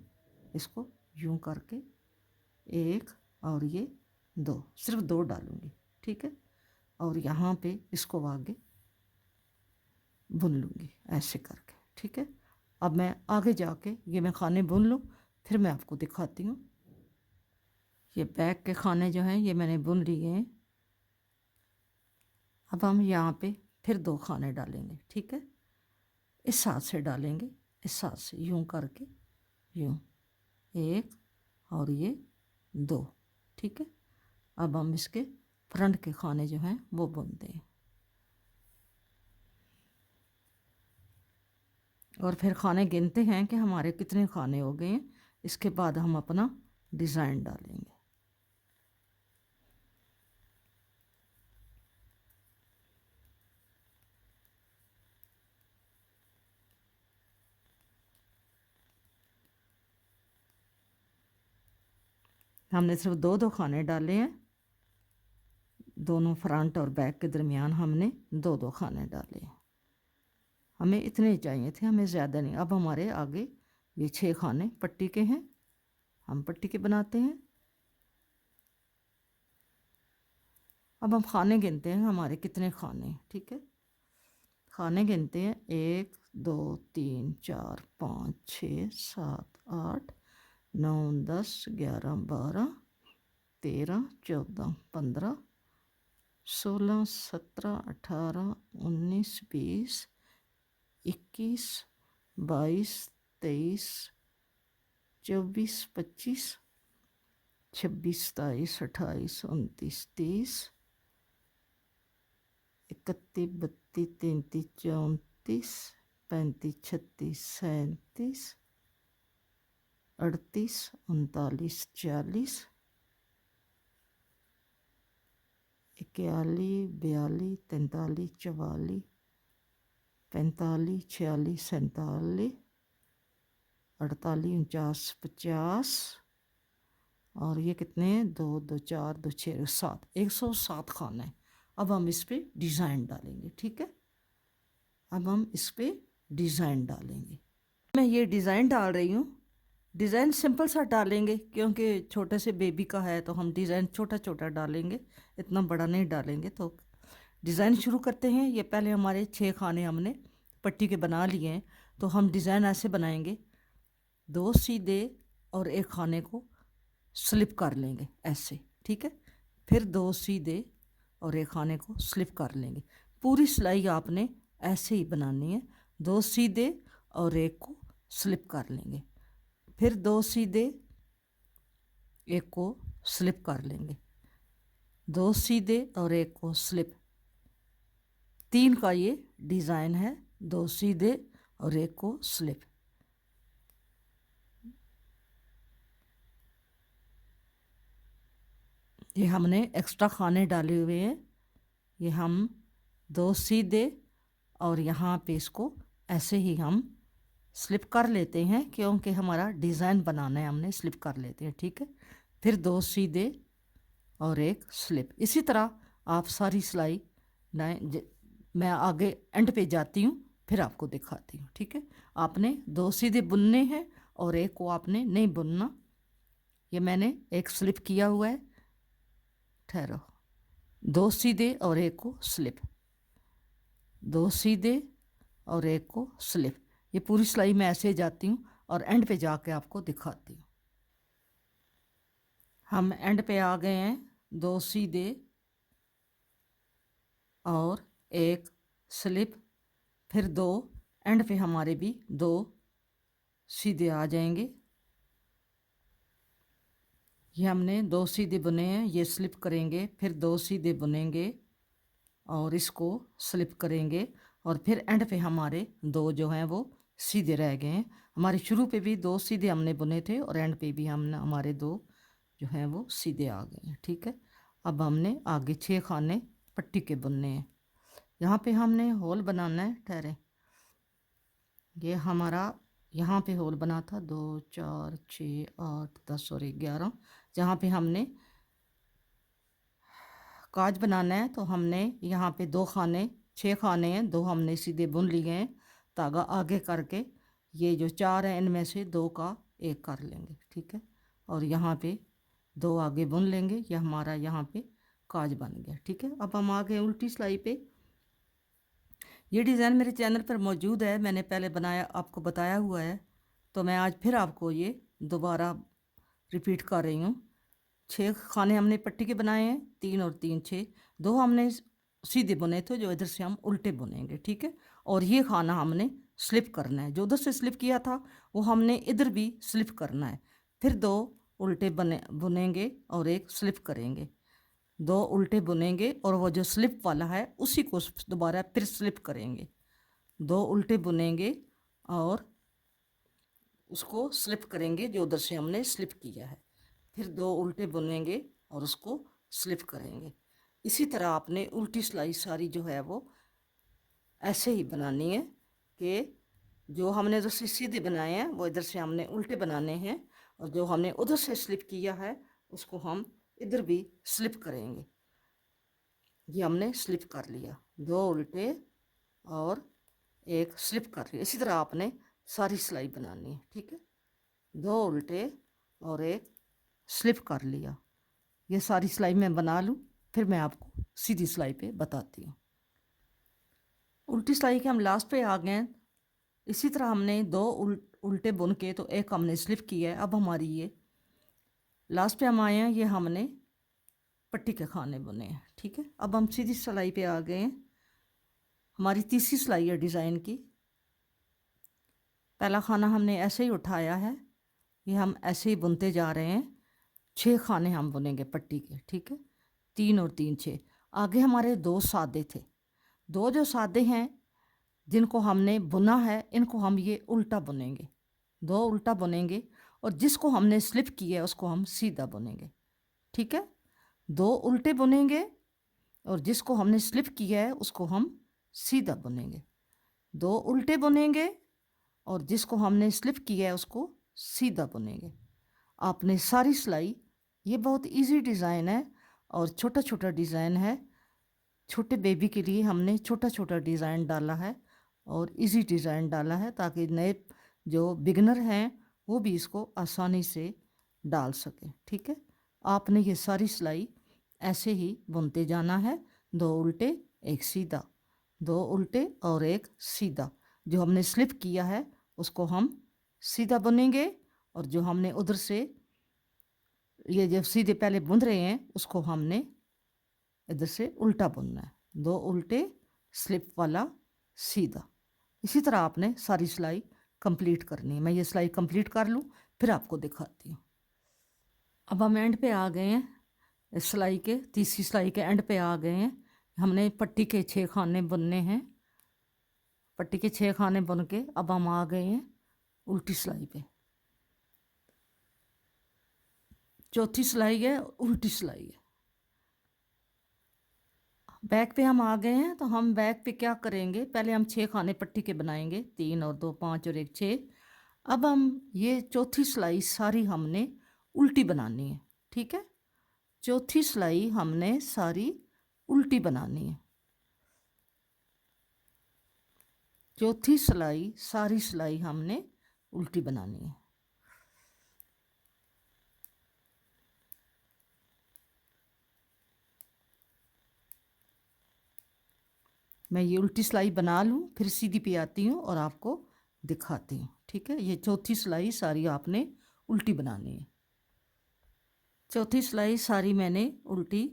इसको यूं करके 1 और ये 2, सिर्फ 2 डालूँगी, ठीक है। और यहाँ पे इसको आगे बुन लूँगी ऐसे करके, ठीक है। अब मैं आगे जाके ये मैं खाने बुन लूँ, फिर मैं आपको दिखाती हूँ। ये बैक के खाने जो हैं ये मैंने बुन लिए हैं। अब हम यहाँ पे फिर 2 खाने डालेंगे, ठीक है। इस हाथ से डालेंगे, इस हाथ से यूं करके, यूं 1 और ये 2, ठीक है। अब हम इसके फ्रंट के खाने जो हैं वो बुनते हैं, और फिर खाने गिनते हैं कि हमारे कितने खाने हो गए हैं। इसके बाद हम अपना डिज़ाइन डालेंगे। हमने सिर्फ दो दो खाने डाले हैं, दोनों फ्रंट और बैक के दरमियान हमने दो दो खाने डाले हैं। हमें इतने ही चाहिए थे, हमें ज़्यादा नहीं। अब हमारे आगे ये 6 खाने पट्टी के हैं, हम पट्टी के बनाते हैं। अब हम खाने गिनते हैं हमारे कितने खाने, ठीक है। खाने गिनते हैं 1 2 3 4 5 6 7 8 9 10 11 12 13 14 15 16 17 18 19 20 21 22 23 24 25 26 27 28 29 30 31 32 33 34 35 36 37 38 39 40 41 42 43 44 45 46 47 48 49 50 और ये कितने हैं, 2 2 4 2 6 7, 107 खाना है। अब हम इस पे डिज़ाइन डालेंगे, ठीक है। अब हम इस पे डिज़ाइन डालेंगे। मैं ये डिज़ाइन डाल रही हूँ। डिज़ाइन सिंपल सा डालेंगे क्योंकि छोटे से बेबी का है, तो हम डिज़ाइन छोटा छोटा डालेंगे, इतना बड़ा नहीं डालेंगे। तो डिज़ाइन शुरू करते हैं। ये पहले हमारे 6 खाने हमने पट्टी के बना लिए हैं, तो हम डिज़ाइन ऐसे बनाएंगे, 2 सीधे और एक खाने को स्लिप कर लेंगे ऐसे, ठीक है। फिर 2 सीधे और एक खाने को स्लिप कर लेंगे। पूरी सिलाई आपने ऐसे ही बनानी है, 2 सीधे और एक को स्लिप कर लेंगे, फिर 2 सीधे एक को स्लिप कर लेंगे, 2 सीधे और एक को स्लिप। 3 का ये डिज़ाइन है, 2 सीधे और एक को स्लिप। ये हमने एक्स्ट्रा खाने डाले हुए हैं, ये हम 2 सीधे और यहाँ पे इसको ऐसे ही हम स्लिप कर लेते हैं क्योंकि हमारा डिज़ाइन बनाना है, हमने स्लिप कर लेते हैं, ठीक है। फिर 2 सीधे और एक स्लिप। इसी तरह आप सारी सिलाई मैं आगे एंड पे जाती हूँ, फिर आपको दिखाती हूँ, ठीक है। आपने 2 सीधे बुनने हैं और एक को आपने नहीं बुनना। ये मैंने एक स्लिप किया हुआ है, ठहरो, 2 सीधे और एक को स्लिप, 2 सीधे और एक को स्लिप। ये पूरी सिलाई मैं ऐसे जाती हूँ और एंड पे जाके आपको दिखाती हूँ। हम एंड पे आ गए हैं, 2 सीधे और एक स्लिप, फिर 2 एंड पे हमारे भी 2 सीधे आ जाएंगे। ये हमने 2 सीधे बुने हैं, ये स्लिप करेंगे, फिर 2 सीधे बुनेंगे और इसको स्लिप करेंगे, और फिर एंड पे हमारे 2 जो हैं वो सीधे रह गए हैं। हमारे शुरू पे भी 2 सीधे हमने बुने थे और एंड पे भी हमने हमारे 2 जो हैं वो सीधे आ गए हैं, ठीक है। अब हमने आगे 6 खाने पट्टी के बुनने हैं। यहाँ पे हमने होल बनाना है, ठहरे, ये हमारा यहाँ पे होल बना था 2 4 6 8 10 और 11, जहाँ पे हमने काज बनाना है। तो हमने यहाँ पे 2 खाने, 6 खाने हैं, 2 हमने सीधे बुन लिए हैं, धागा आगे करके ये जो 4 हैं इनमें से 2 का 1 कर लेंगे, ठीक है। और यहाँ पे 2 आगे बुन लेंगे, ये हमारा यहाँ पे काज बन गया, ठीक है। अब हम आ गए उल्टी सिलाई पे। ये डिज़ाइन मेरे चैनल पर मौजूद है, मैंने पहले बनाया, आपको बताया हुआ है, तो मैं आज फिर आपको ये दोबारा रिपीट कर रही हूँ। 6 खाने हमने पट्टी के बनाए हैं, 3 और 3 6, 2 हमने सीधे बुने थे जो इधर से हम उल्टे बुनेंगे, ठीक है। और ये खाना हमने स्लिप करना है, जो उधर से स्लिप किया था वो हमने इधर भी स्लिप करना है। फिर 2 उल्टे बुनेंगे और एक स्लिप करेंगे, 2 उल्टे बुनेंगे और वो जो स्लिप वाला है उसी को दोबारा फिर स्लिप करेंगे, 2 उल्टे बुनेंगे और उसको स्लिप करेंगे जो उधर से हमने स्लिप किया है, फिर 2 उल्टे बुनेंगे और उसको स्लिप करेंगे। इसी तरह आपने उल्टी सिलाई सारी जो है वो ऐसे ही बनानी है कि जो हमने इधर से सीधे बनाए हैं वो इधर से हमने उल्टे बनाने हैं, और जो हमने उधर से स्लिप किया है उसको हम इधर भी स्लिप करेंगे। ये हमने स्लिप कर लिया, 2 उल्टे और एक स्लिप कर लिया। इसी तरह आपने सारी सिलाई बनानी है, ठीक है। 2 उल्टे और एक स्लिप कर लिया। ये सारी सिलाई मैं बना लूँ, फिर मैं आपको सीधी सिलाई पे बताती हूँ। उल्टी सिलाई के हम लास्ट पे आ गए हैं। इसी तरह हमने 2 उल्टे बुन के तो एक हमने स्लिप किया है। अब हमारी ये लास्ट पे हम आए हैं, ये हमने पट्टी के खाने बुने हैं, ठीक है। अब हम सीधी सिलाई पे आ गए हैं। हमारी तीसरी सिलाई है डिज़ाइन की। पहला खाना हमने ऐसे ही उठाया है, ये हम ऐसे ही बुनते जा रहे हैं। 6 खाने हम बुनेंगे पट्टी के, ठीक है। 3 और 3 6। आगे हमारे 2 सादे थे। 2 जो सादे हैं जिनको हमने बुना है, इनको हम ये उल्टा बुनेंगे। 2 उल्टा बुनेंगे और जिसको हमने स्लिप किया है उसको हम सीधा बुनेंगे, ठीक है। 2 उल्टे बुनेंगे और जिसको हमने स्लिप किया है उसको हम सीधा बुनेंगे। 2 उल्टे बुनेंगे और जिसको हमने स्लिप किया है उसको सीधा बुनेंगे। आपने सारी सिलाई, ये बहुत इजी डिज़ाइन है और छोटा छोटा डिज़ाइन है। छोटे बेबी के लिए हमने छोटा छोटा डिज़ाइन डाला है और इजी डिज़ाइन डाला है ताकि नए जो बिगनर हैं वो भी इसको आसानी से डाल सकें, ठीक है। आपने ये सारी सिलाई ऐसे ही बुनते जाना है। 2 उल्टे एक सीधा, 2 उल्टे और एक सीधा। जो हमने स्लिप किया है उसको हम सीधा बुनेंगे और जो हमने उधर से ये जब सीधे पहले बुन रहे हैं उसको हमने इधर से उल्टा बुनना है। 2 उल्टे स्लिप वाला सीधा। इसी तरह आपने सारी सिलाई कंप्लीट करनी है। मैं ये सिलाई कंप्लीट कर लूँ फिर आपको दिखाती हूँ। अब हम एंड पे आ गए हैं, इस सिलाई के तीसरी सिलाई के एंड पे आ गए हैं। हमने पट्टी के 6 खाने बुनने हैं। पट्टी के 6 खाने बुन के अब हम आ गए हैं उल्टी सिलाई पे। चौथी सिलाई है उल्टी सिलाई है। बैक पे हम आ गए हैं, तो हम बैक पे क्या करेंगे, पहले हम 6 खाने पट्टी के बनाएंगे, 3 और 2 5 और 1 6। अब हम ये चौथी सिलाई सारी हमने उल्टी बनानी है, ठीक है। चौथी सिलाई हमने सारी उल्टी बनानी है। चौथी सिलाई सारी सिलाई हमने उल्टी बनानी है। मैं ये उल्टी सिलाई बना लूँ फिर सीधी पे आती हूँ और आपको दिखाती हूँ, ठीक है। ये चौथी सिलाई सारी आपने उल्टी बनानी है। चौथी सिलाई सारी मैंने उल्टी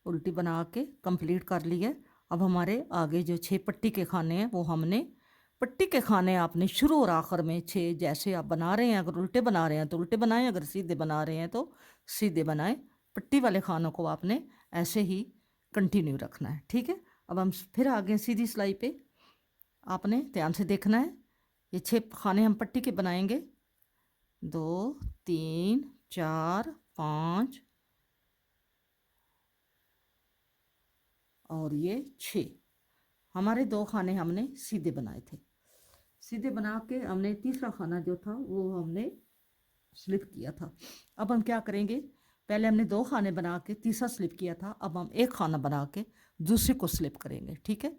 उल्टी बना के कंप्लीट कर ली है। अब हमारे आगे जो 6 पट्टी के खाने हैं वो हमने पट्टी के खाने आपने शुरू और आखिर में 6 जैसे आप बना रहे हैं, अगर उल्टे बना रहे हैं तो उल्टे बनाएं, अगर सीधे बना रहे हैं तो सीधे बनाएं। पट्टी वाले खानों को आपने ऐसे ही कंटिन्यू रखना है, ठीक है। अब हम फिर आगे सीधी सिलाई पे आपने ध्यान से देखना है। ये 6 खाने हम पट्टी के बनाएंगे, 2 3 4 5 और ये 6। हमारे 2 खाने हमने सीधे बनाए थे। सीधे बना के हमने तीसरा खाना जो था वो हमने स्लिप किया था। अब हम क्या करेंगे, पहले हमने 2 खाने बना के तीसरा स्लिप किया था, अब हम एक खाना बना के दूसरे को स्लिप करेंगे, ठीक है।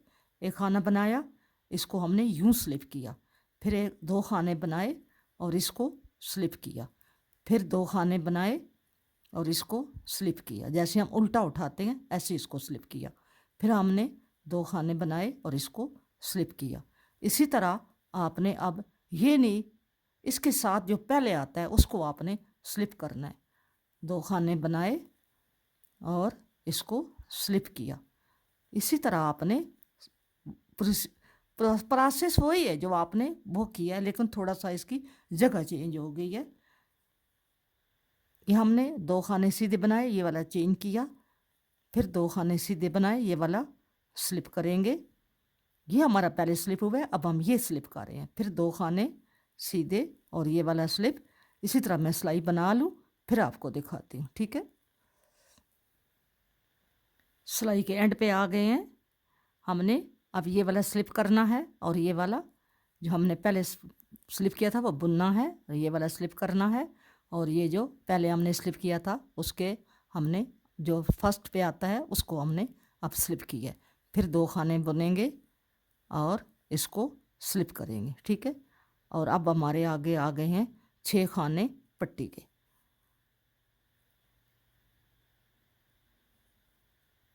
एक खाना बनाया, इसको हमने यूं स्लिप किया, फिर 2 खाने बनाए और इसको स्लिप किया, फिर 2 खाने बनाए और इसको स्लिप किया। जैसे हम उल्टा उठाते हैं ऐसे इसको स्लिप किया, फिर हमने 2 खाने बनाए और इसको स्लिप किया। इसी तरह आपने अब ये नहीं, इसके साथ जो पहले आता है उसको आपने स्लिप करना है। 2 खाने बनाए और इसको स्लिप किया। इसी तरह आपने प्रोसेस वही है जो आपने वो किया है, लेकिन थोड़ा सा इसकी जगह चेंज हो गई है। ये हमने 2 खाने सीधे बनाए, ये वाला चेंज किया, फिर 2 खाने सीधे बनाए, ये वाला स्लिप करेंगे। ये हमारा पहले स्लिप हुआ है, अब हम ये स्लिप कर रहे हैं, फिर 2 खाने सीधे और ये वाला स्लिप। इसी तरह मैं सिलाई बना लूँ फिर आपको दिखाती हूँ, ठीक है। सिलाई के एंड पे आ गए हैं हमने। अब ये वाला स्लिप करना है और ये वाला जो हमने पहले स्लिप किया था वो बुनना है, और ये वाला स्लिप करना है और ये जो पहले हमने स्लिप किया था उसके हमने जो फर्स्ट पे आता है उसको हमने अब स्लिप किया है। फिर 2 खाने बुनेंगे और इसको स्लिप करेंगे, ठीक है। और अब हमारे आगे आ गए हैं 6 खाने पट्टी के।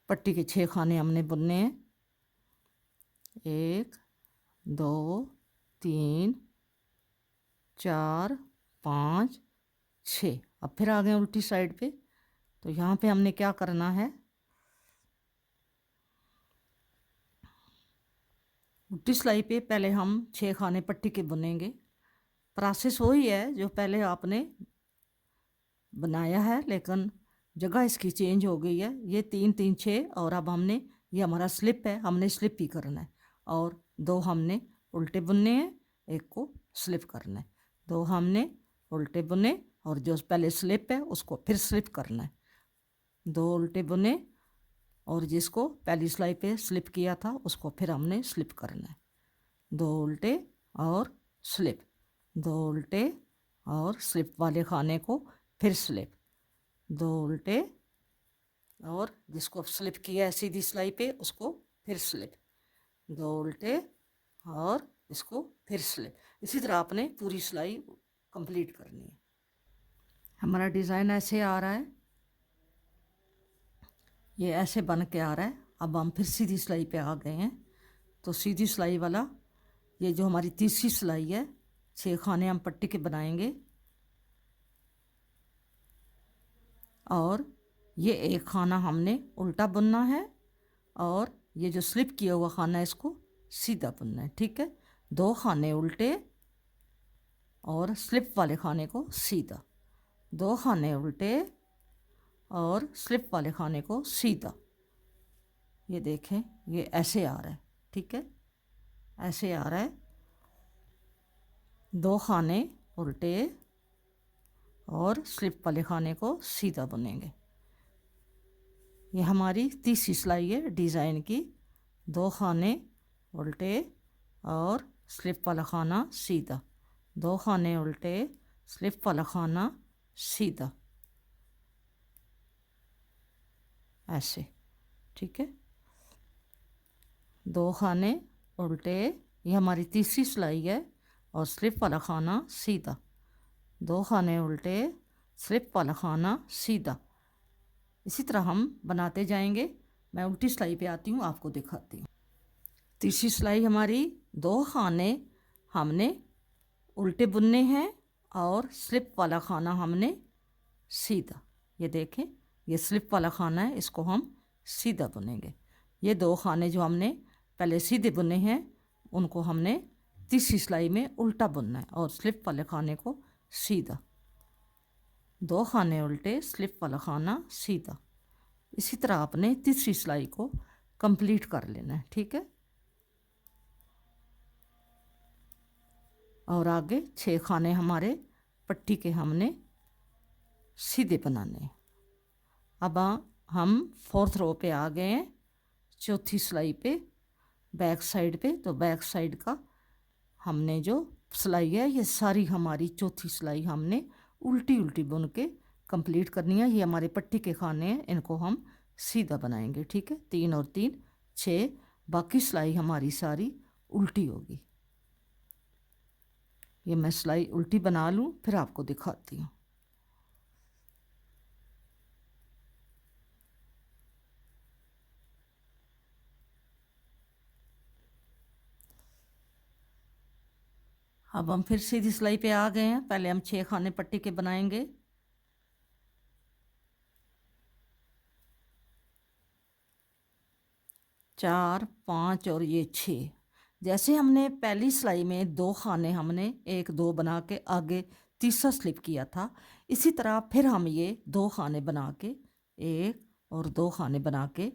पट्टी के 6 खाने हमने बुनने हैं। 1 2 3 4 5 6। अब फिर आ गए उल्टी साइड पे। तो यहाँ पे हमने क्या करना है, उल्टी सिलाई पे पहले हम 6 खाने पट्टी के बुनेंगे। प्रोसेस वही है जो पहले आपने बनाया है, लेकिन जगह इसकी चेंज हो गई है। ये 3 3 6 और अब हमने, ये हमारा स्लिप है, हमने स्लिप ही करना है। और 2 हमने उल्टे बुनने हैं, एक को स्लिप करना है। 2 हमने उल्टे बुने और जो पहले स्लिप है उसको फिर स्लिप करना है। 2 उल्टे बुने और जिसको पहली सिलाई पे स्लिप किया था उसको फिर हमने स्लिप करना है। 2 उल्टे और स्लिप, 2 उल्टे और स्लिप वाले खाने को फिर स्लिप, 2 उल्टे और जिसको स्लिप किया है सीधी सिलाई पे उसको फिर स्लिप, 2 उल्टे और इसको फिर स्लिप। इसी तरह आपने पूरी सिलाई कंप्लीट करनी है। हमारा डिज़ाइन ऐसे आ रहा है, ये ऐसे बन के आ रहा है। अब हम फिर सीधी सिलाई पे आ गए हैं। तो सीधी सिलाई वाला ये जो हमारी तीसरी सिलाई है, 6 खाने हम पट्टी के बनाएंगे और ये एक खाना हमने उल्टा बुनना है और ये जो स्लिप किया हुआ खाना है इसको सीधा बुनना है, ठीक है। 2 खाने उल्टे और स्लिप वाले खाने को सीधा, 2 खाने उल्टे और स्लिप वाले खाने को सीधा। ये देखें, ये ऐसे आ रहा है, ठीक है, ऐसे आ रहा है। 2 खाने उल्टे और स्लिप वाले खाने को सीधा बुनेंगे। ये हमारी तीसरी सिलाई है डिज़ाइन की। 2 खाने उल्टे और स्लिप वाला खाना सीधा, 2 खाने उल्टे स्लिप वाला खाना सीधा, ऐसे, ठीक है। 2 खाने उल्टे, ये हमारी तीसरी सिलाई है और स्लिप वाला खाना सीधा, 2 खाने उल्टे स्लिप वाला खाना सीधा। इसी तरह हम बनाते जाएंगे। मैं उल्टी सिलाई पे आती हूँ, आपको दिखाती हूँ। तीसरी सिलाई हमारी 2 खाने हमने उल्टे बुनने हैं और स्लिप वाला खाना हमने सीधा। ये देखें, ये स्लिप वाला खाना है, इसको हम सीधा बुनेंगे। ये 2 खाने जो हमने पहले सीधे बुने हैं उनको हमने तीसरी सिलाई में उल्टा बुनना है और स्लिप वाले खाने को सीधा, 2 खाने उल्टे स्लिप वाला खाना सीधा। इसी तरह आपने तीसरी सिलाई को कंप्लीट कर लेना है, ठीक है। और आगे 6 खाने हमारे पट्टी के हमने सीधे बनाने हैं। अब हम 4th रो पे आ गए हैं, चौथी सिलाई पे, बैक साइड पे। तो बैक साइड का हमने जो सिलाई है ये सारी हमारी चौथी सिलाई हमने उल्टी उल्टी बुन के कंप्लीट करनी है। ये हमारे पट्टी के खाने हैं, इनको हम सीधा बनाएंगे, ठीक है। 3 और 3 6, बाकी सिलाई हमारी सारी उल्टी होगी। ये मैं सिलाई उल्टी बना लूँ फिर आपको दिखाती हूँ। अब हम फिर सीधी सिलाई पे आ गए हैं। पहले हम 6 खाने पट्टी के बनाएंगे। चार, 5 और ये 6। जैसे हमने पहली सिलाई में 2 खाने हमने 1 2 बना के आगे तीसरा स्लिप किया था, इसी तरह फिर हम ये 2 खाने बना के 1 और 2 खाने बना के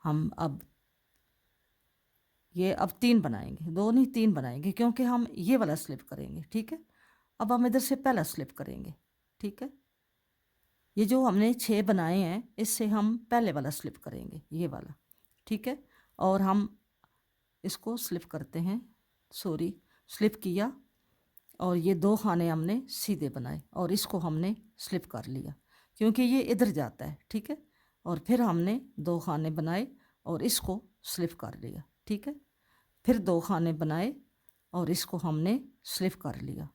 हम अब ये अब 3 बनाएंगे, 2 नहीं 3 बनाएंगे, क्योंकि हम ये वाला स्लिप करेंगे, ठीक है। अब हम इधर से पहला स्लिप करेंगे, ठीक है। ये जो हमने 6 बनाए हैं इससे हम पहले वाला स्लिप करेंगे, ये वाला, ठीक है। और हम इसको स्लिप करते हैं, सॉरी, स्लिप किया और ये 2 खाने हमने सीधे बनाए और इसको हमने स्लिप कर लिया क्योंकि ये इधर जाता है, ठीक है। और फिर हमने 2 खाने बनाए और इसको स्लिप कर लिया, ठीक है। फिर 2 खाने बनाए और इसको हमने स्लिप कर लिया।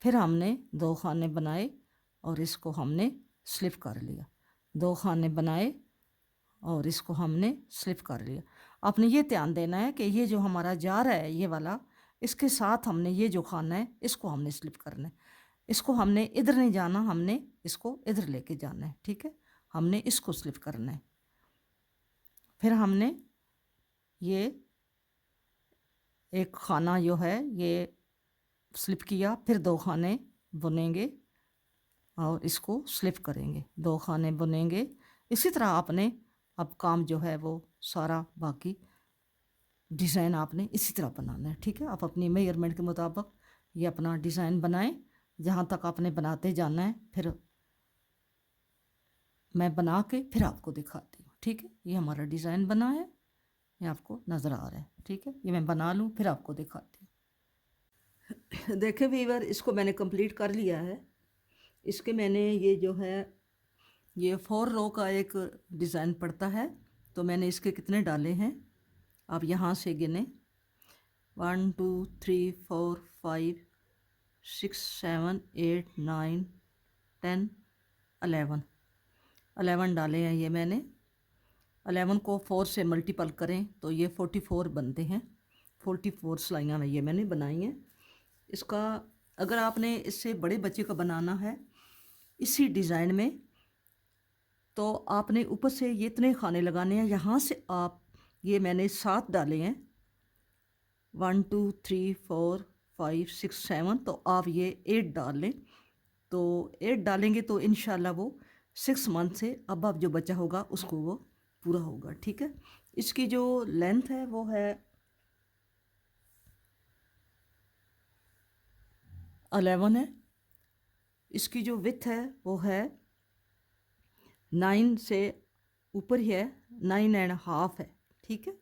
फिर हमने 2 खाने बनाए और इसको हमने स्लिप कर लिया। 2 खाने बनाए और इसको हमने स्लिप कर लिया। आपने ये ध्यान देना है कि ये जो हमारा जा रहा है ये वाला, इसके साथ हमने ये जो खाना है इसको हमने स्लिप करना है। इसको हमने इधर नहीं जाना, हमने इसको इधर लेके जाना है, ठीक है। हमने इसको स्लिप करना है। फिर हमने ये एक खाना जो है ये स्लिप किया, फिर 2 खाने बुनेंगे और इसको स्लिप करेंगे, 2 खाने बुनेंगे। इसी तरह आपने अब काम जो है वो सारा बाकी डिज़ाइन आपने इसी तरह बनाना है, ठीक है। आप अपनी मेजरमेंट के मुताबिक ये अपना डिज़ाइन बनाएं, जहाँ तक आपने बनाते जाना है। फिर मैं बना के फिर आपको दिखाती हूँ, ठीक है। ये हमारा डिज़ाइन बना है, ये आपको नज़र आ रहा है, ठीक है। ये मैं बना लूँ फिर आपको दिखाती हूँ। देखे व्यूअर, इसको मैंने कंप्लीट कर लिया है। इसके मैंने ये जो है ये 4 रो का एक डिज़ाइन पड़ता है, तो मैंने इसके कितने डाले हैं आप यहाँ से गिने। 1 2 3 4 5 6 7 8 9 10 11 डाले हैं ये मैंने। 11 को 4 से मल्टीपल करें तो ये 44 बनते हैं। 44 सिलाइयाँ में ये मैंने बनाई हैं। इसका अगर आपने इससे बड़े बच्चे का बनाना है इसी डिज़ाइन में, तो आपने ऊपर से ये इतने खाने लगाने हैं। यहाँ से आप ये मैंने 7 डाले हैं, 1 2 3 4 5 6 7, तो आप ये 8 डाल लें। तो 8 डालेंगे तो इंशाल्लाह वो 6 मंथ से अब जो बच्चा होगा उसको वो पूरा होगा, ठीक है। इसकी जो लेंथ है वो है 11 है। इसकी जो विड्थ है वो है 9 से ऊपर ही है, 9.5 है, ठीक है।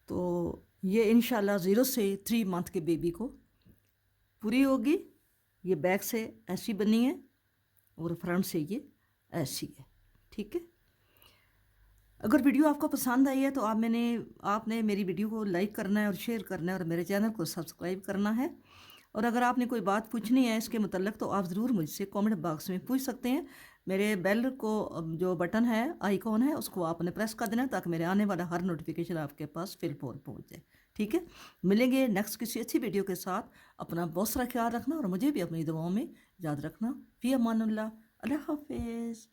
तो ये इंशाल्लाह 0 से 3 मंथ के बेबी को पूरी होगी। ये बैक से ऐसी बनी है और फ्रंट से ये ऐसी है, ठीक है। अगर वीडियो आपको पसंद आई है तो आपने मेरी वीडियो को लाइक करना है और शेयर करना है और मेरे चैनल को सब्सक्राइब करना है। और अगर आपने कोई बात पूछनी है इसके मतलब तो आप ज़रूर मुझसे कमेंट बॉक्स में पूछ सकते हैं। मेरे बेल को जो बटन है आइकॉन है उसको आपने प्रेस कर देना ताकि मेरे आने वाला हर नोटिफिकेशन आपके पास फिलफोर पहुंच जाए, ठीक है। मिलेंगे नेक्स्ट किसी अच्छी वीडियो के साथ। अपना बहुत सारा ख्याल रखना और मुझे भी अपनी दुआओं में याद रखना। फ़ी अमानुल्लाह, अल्लाह हाफिज़।